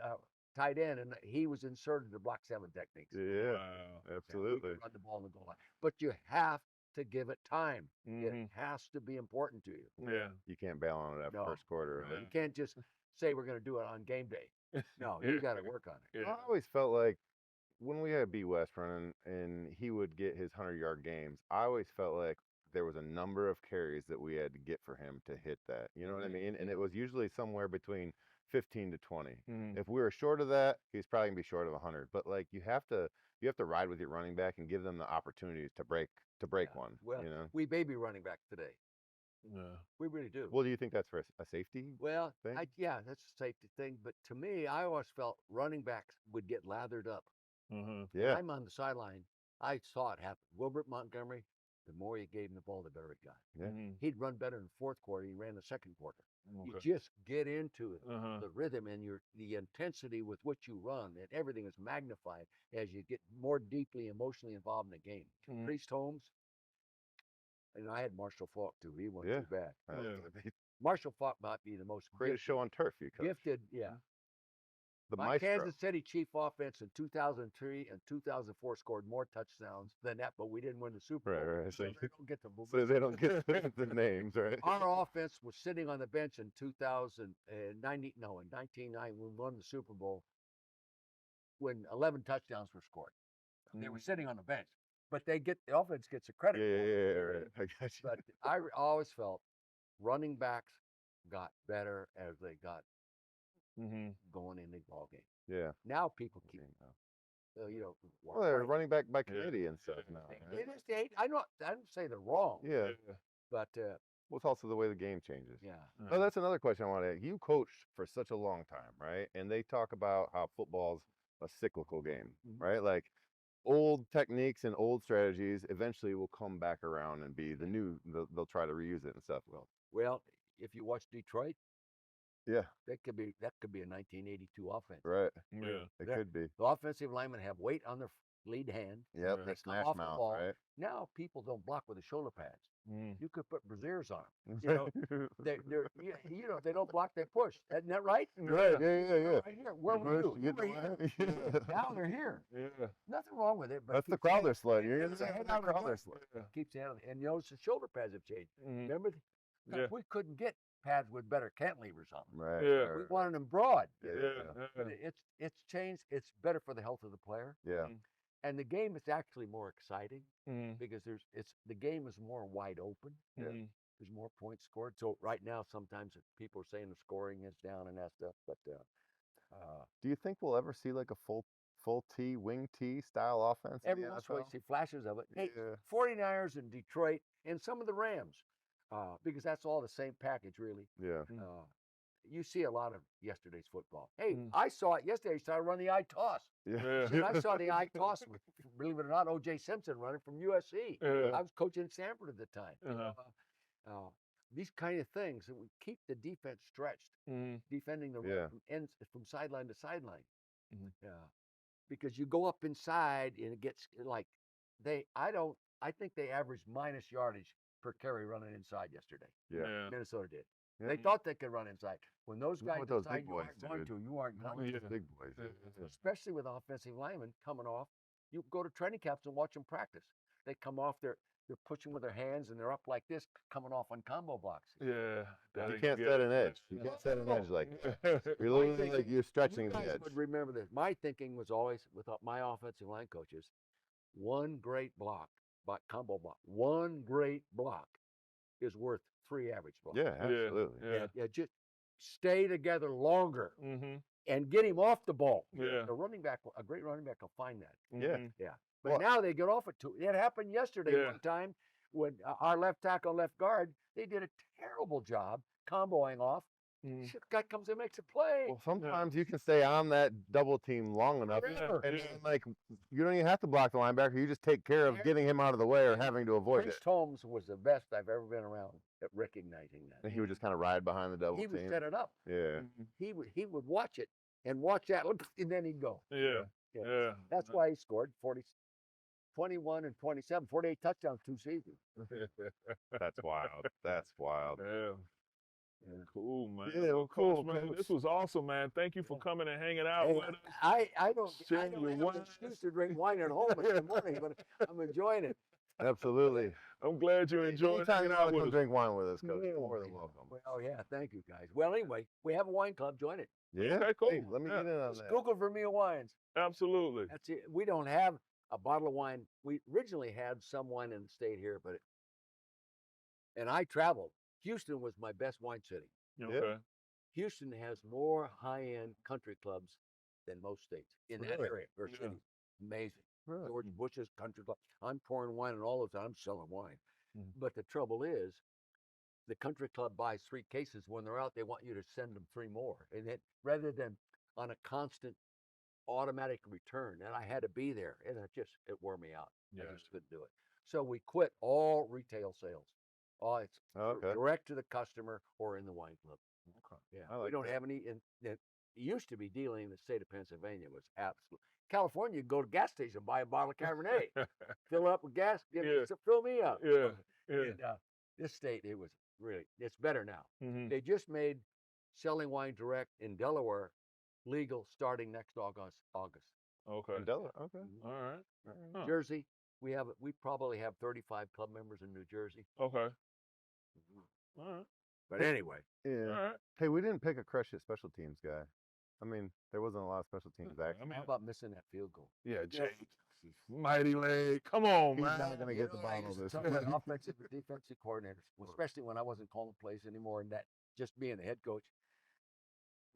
tight end, and he was inserted to block 7 techniques. Yeah. Wow. We Absolutely. could run the ball in the goal line, but you have to give it time. Mhm. It has to be important to you. Yeah. You can't bail on it after No. first quarter. Yeah. You can't just say we're going to do it on game day. No, you got to work on it. I Yeah. always felt like when we had B West running and he would get his 100-yard games, I always felt like there was a number of carries that we had to get for him to hit that. You know what I mean? And it was usually somewhere between 15 to 20. Mhm. If we were short of that, he's probably gonna be short of 100. But like you have to ride with your running back and give them the opportunities to break one. Well, You know? we baby running back today. Yeah. We really do. Well, do you think that's for a safety? Well, thing? yeah, that's a safety thing. But to me, I always felt running backs would get lathered up. Mhm. When Yeah. I'm on the sideline, I saw it happen. Wilbert Montgomery, the more you gave him the ball, the better it got. Yeah. Mhm. He'd run better in the fourth quarter. He ran the second quarter. You Okay. just get into it. Uh-huh. The rhythm and the intensity with which you run, and everything is magnified as you get more deeply emotionally involved in the game. Mhm. Priest Holmes, and I had Marshall Falk too. He wasn't Yeah. too bad. Yeah. Marshall Falk might be the most Greatest show on turf, you coach. gifted. Yeah. The My maestro. Kansas City Chief offense in 2003 and 2004 scored more touchdowns than that, but we didn't win the Super Bowl. Right. So they don't get the So they don't get the names, right? Our offense was sitting on the bench in 1990 when we won the Super Bowl when 11 touchdowns were scored. They were sitting on the bench, but the offense gets the credit for it. Yeah, right. I got you. But I always felt running backs got better as they got Mhm. going in the ball game. Yeah. Now people keep, Well, they're running back by committee and stuff now. It Right? is I don't say they're wrong, Yeah. but Well, it's also the way the game changes. yeah. Oh, that's another question I want to ask. You coached for such a long time, right? And they talk about how football's a cyclical game, Mhm. right? Like old techniques and old strategies eventually will come back around and be the new. They'll try to reuse it and stuff. Well, if you watch Detroit, Yeah. that could be a 1982 offense. Right. Yeah. It Yeah. could be. The offensive linemen have weight on their lead hand. Yep. Yeah. They They come smash off the mouth, ball. right? Now people don't block with the shoulder pads. Mhm. You could put brassieres on them. You know, they don't block, they push. Isn't that right? Right. Yeah. Right here. Where were you? You were here. Yeah. Now they're here. Yeah. Nothing wrong with it. But That's the keeps the head- Crowder sled. You're keeps the gonna head the out of the Crowder way. sled. Yeah. Keeps the head out of the- and notice the shoulder pads have changed. Mhm. Remember? Yeah. We couldn't get pads with better cantilevers on them. Right. Yeah. We wanted them broad. Yeah. But it's changed. It's better for the health of the player. Yeah. And the game is actually more exciting Mhm. because the game is more wide open. Mhm. There's more points scored. So right now, sometimes people are saying the scoring is down and that stuff. But Do you think we'll ever see like a full T, wing T style offense? in the every once in a while, you NFL? see flashes of it. Hey, Yeah. 49ers in Detroit and some of the Rams, because that's all the same package, really. Yeah. You see a lot of yesterday's football. Hey, Mm. I saw it yesterday. He started running the I toss. Yeah. And I saw the I toss with, believe it or not, O.J. Simpson running from USC. Yeah. I was coaching in Stanford at the time. Uh-huh. These kind of things that would keep the defense stretched, Mhm. defending the Yeah. run from sideline to sideline. Mhm. Yeah, because you go up inside and it gets like I think they averaged minus yardage per carry running inside yesterday. Yeah. Minnesota did. Yeah. They thought they could run inside. When those Not guys with those decide big you boys, aren't going dude. to, you aren't Not going with to. the big boys. Yeah. Especially with offensive linemen coming off. You go to training camps and watch them practice. They come off they're pushing with their hands and they're up like this, coming off on combo blocks. Yeah. You can't set an edge. You can't set an edge like that. You're literally like you're stretching You the guys edge. would remember this. My thinking was always with my offensive line coaches, one great block, combo block, one great block is worth 3 average blocks. Yeah, absolutely. Yeah. Just stay together longer Mm-hmm. and get him off the ball. Yeah. The running back, a great running back will find that. Yeah. Yeah. But Well- now they get off it too. It happened yesterday Yeah. one time when our left tackle, left guard, they did a terrible job comboing off. Mhm. Shit, guy comes in, makes a play. Well, sometimes you can stay on that double team long enough, Forever. and Yeah. then, like you don't even have to block the linebacker. You just take care of getting him out of the way or having to avoid Prince it. Holmes was the best I've ever been around at recognizing that. And he would just kind of ride behind the double He would team. set it up. Yeah. He would watch it and watch that, and then he'd go. Yeah. Yeah. That's why he scored 21 and 27, 48 touchdowns 2 seasons. That's wild. That's wild. Yeah. Yeah. Cool, man. Yeah, well, Coach, cool, man. Coach. This was awesome, man. Thank you for coming and hanging out Hey, with us. I don't Sharing your have an wines. excuse to drink wine at home in the morning, but I'm enjoying it. Absolutely. I'm glad you enjoyed Anytime hanging you out want to with come us. drink wine with us, Coach, Yeah. you're more than welcome. Well, yeah, thank you guys. Well, anyway, we have a wine club. Join it. Yeah. Okay, cool. Hey, let me Yeah. get in on Just that. Google Vermeil Wines. Absolutely. That's it. We don't have a bottle of wine. We originally had some wine in the state here, and I traveled. Houston was my best wine city. Okay. Houston has more high-end country clubs than most states in that Really? area or Yeah. cities. Amazing. Really? George Bush's country club. I'm pouring wine and all of that. I'm selling wine. Mhm. But the trouble is, the country club buys 3 cases. When they're out, they want you to send them 3 more. And it rather than on a constant automatic return. And I had to be there. And it wore me out. Yeah. I just couldn't do it. So we quit all retail sales. Oh, it's Okay. direct to the customer or in the wine club. Okay. Yeah, I we like don't that. have any. It used to be dealing in the state of Pennsylvania was absolute. California, you go to gas station, buy a bottle of Cabernet, fill up with gas, Yeah. fill me up. Yeah. Yeah. And this state, it's better now. Mhm. They just made selling wine direct in Delaware legal starting next August. Okay. In Delaware. Okay. All right. Huh. Jersey, we probably have 35 club members in New Jersey. Okay. All right. But anyway, Yeah. All right. Hey, we didn't pick a crush it special teams guy. I mean, there wasn't a lot of special teams I action. mean, how about missing that field goal? yeah, Jake. Mighty leg. Come on, He's man. not gonna get the I bottle used to this tell week. my offensive and defensive coordinators, especially when I wasn't calling plays anymore, and that just being the head coach.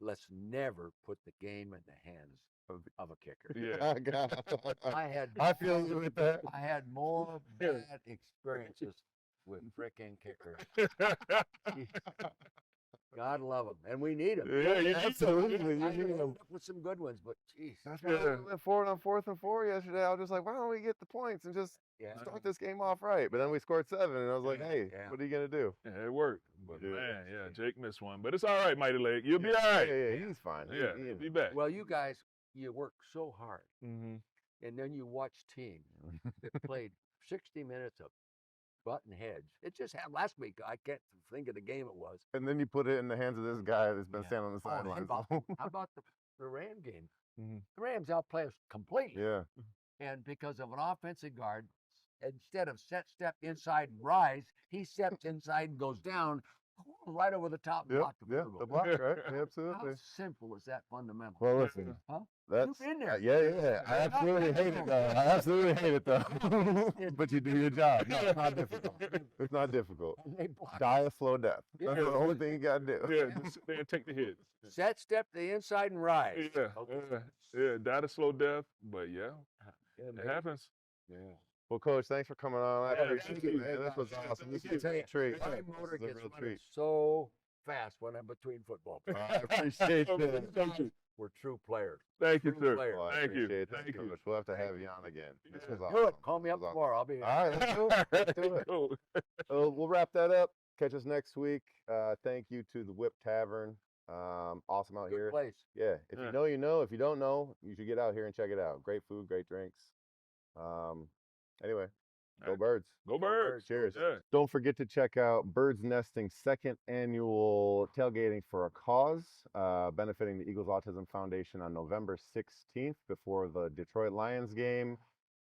Let's never put the game in the hands of a kicker. Yeah. I feel you with that. I had more bad experiences with frickin' kickers. God love them, and we need them. Yeah, you need to. Absolutely. You I need ended them. up with some good ones, but geez, That's why we went forward on 4th and 4 yesterday. I was just like, why don't we get the points and just yeah. start this game off right? But then we scored 7, and I was like, hey, Yeah. what are you gonna do? Yeah, it worked. But Yeah. man, yeah, Jake missed one. But it's all right, Mighty Leg. You'll be all Yeah, right. yeah, he's fine. Yeah, He- he'll be back. Well, you guys, you work so hard, Mm-hmm. and then you watch teams that played 60 minutes of button heads. It just happened last week. I can't think of the game it was. And then you put it in the hands of this guy that's been Yeah. standing on the Oh, how sidelines. about, how about the Ram game? Mhm. The Rams outplay us completely. Yeah. And because of an offensive guard, instead of step inside and rise, he steps inside and goes down right over the top and Yep. blocked the Yeah. field The goal. block, right? Yeah, How absolutely. simple is that fundamental? Well, listen. Huh? That's been there. Yeah. I absolutely hate it though. I absolutely hate it though. But you do your job. No, it's not difficult. It's not difficult. And they block. Die a slow death. That's Yeah. the only thing you gotta do. Yeah, just sit there and take the hits. Set step to the inside and rise. Yeah, Okay. yeah. Died a slow death, but yeah, Yeah, it man. happens. Yeah. Well, Coach, thanks for coming on. I Yeah, appreciate thank you. it. Man. This was Yeah, awesome. This thank is you. a treat. My This motor is a gets real running treat. so fast when I'm between football. I appreciate that. Thank you. We're true players. Thank you, True sir. player. Well, I Thank you. appreciate that, Thank you. Coach. We'll have to have you on again. This was awesome. Do it. Call me up This was awesome. tomorrow. I'll be here. All right, let's do it. Let's do it. Cool. We'll wrap that up. Catch us next week. Thank you to the Whip Tavern. Awesome out Good here. place. Yeah. If Yeah. you know, you know. If you don't know, you should get out here and check it out. Great food, great drinks. Anyway, go Alright. Birds. Go Birds. Cheers. Yeah. Don't forget to check out Birds Nesting's 2nd annual Tailgating for a Cause, benefiting the Eagles Autism Foundation on November 16th before the Detroit Lions game.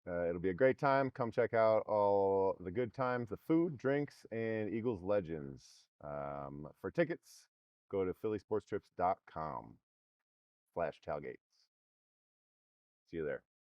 It'll be a great time. Come check out all the good times, the food, drinks, and Eagles legends. For tickets, go to phillysportstrips.com/tailgates. See you there.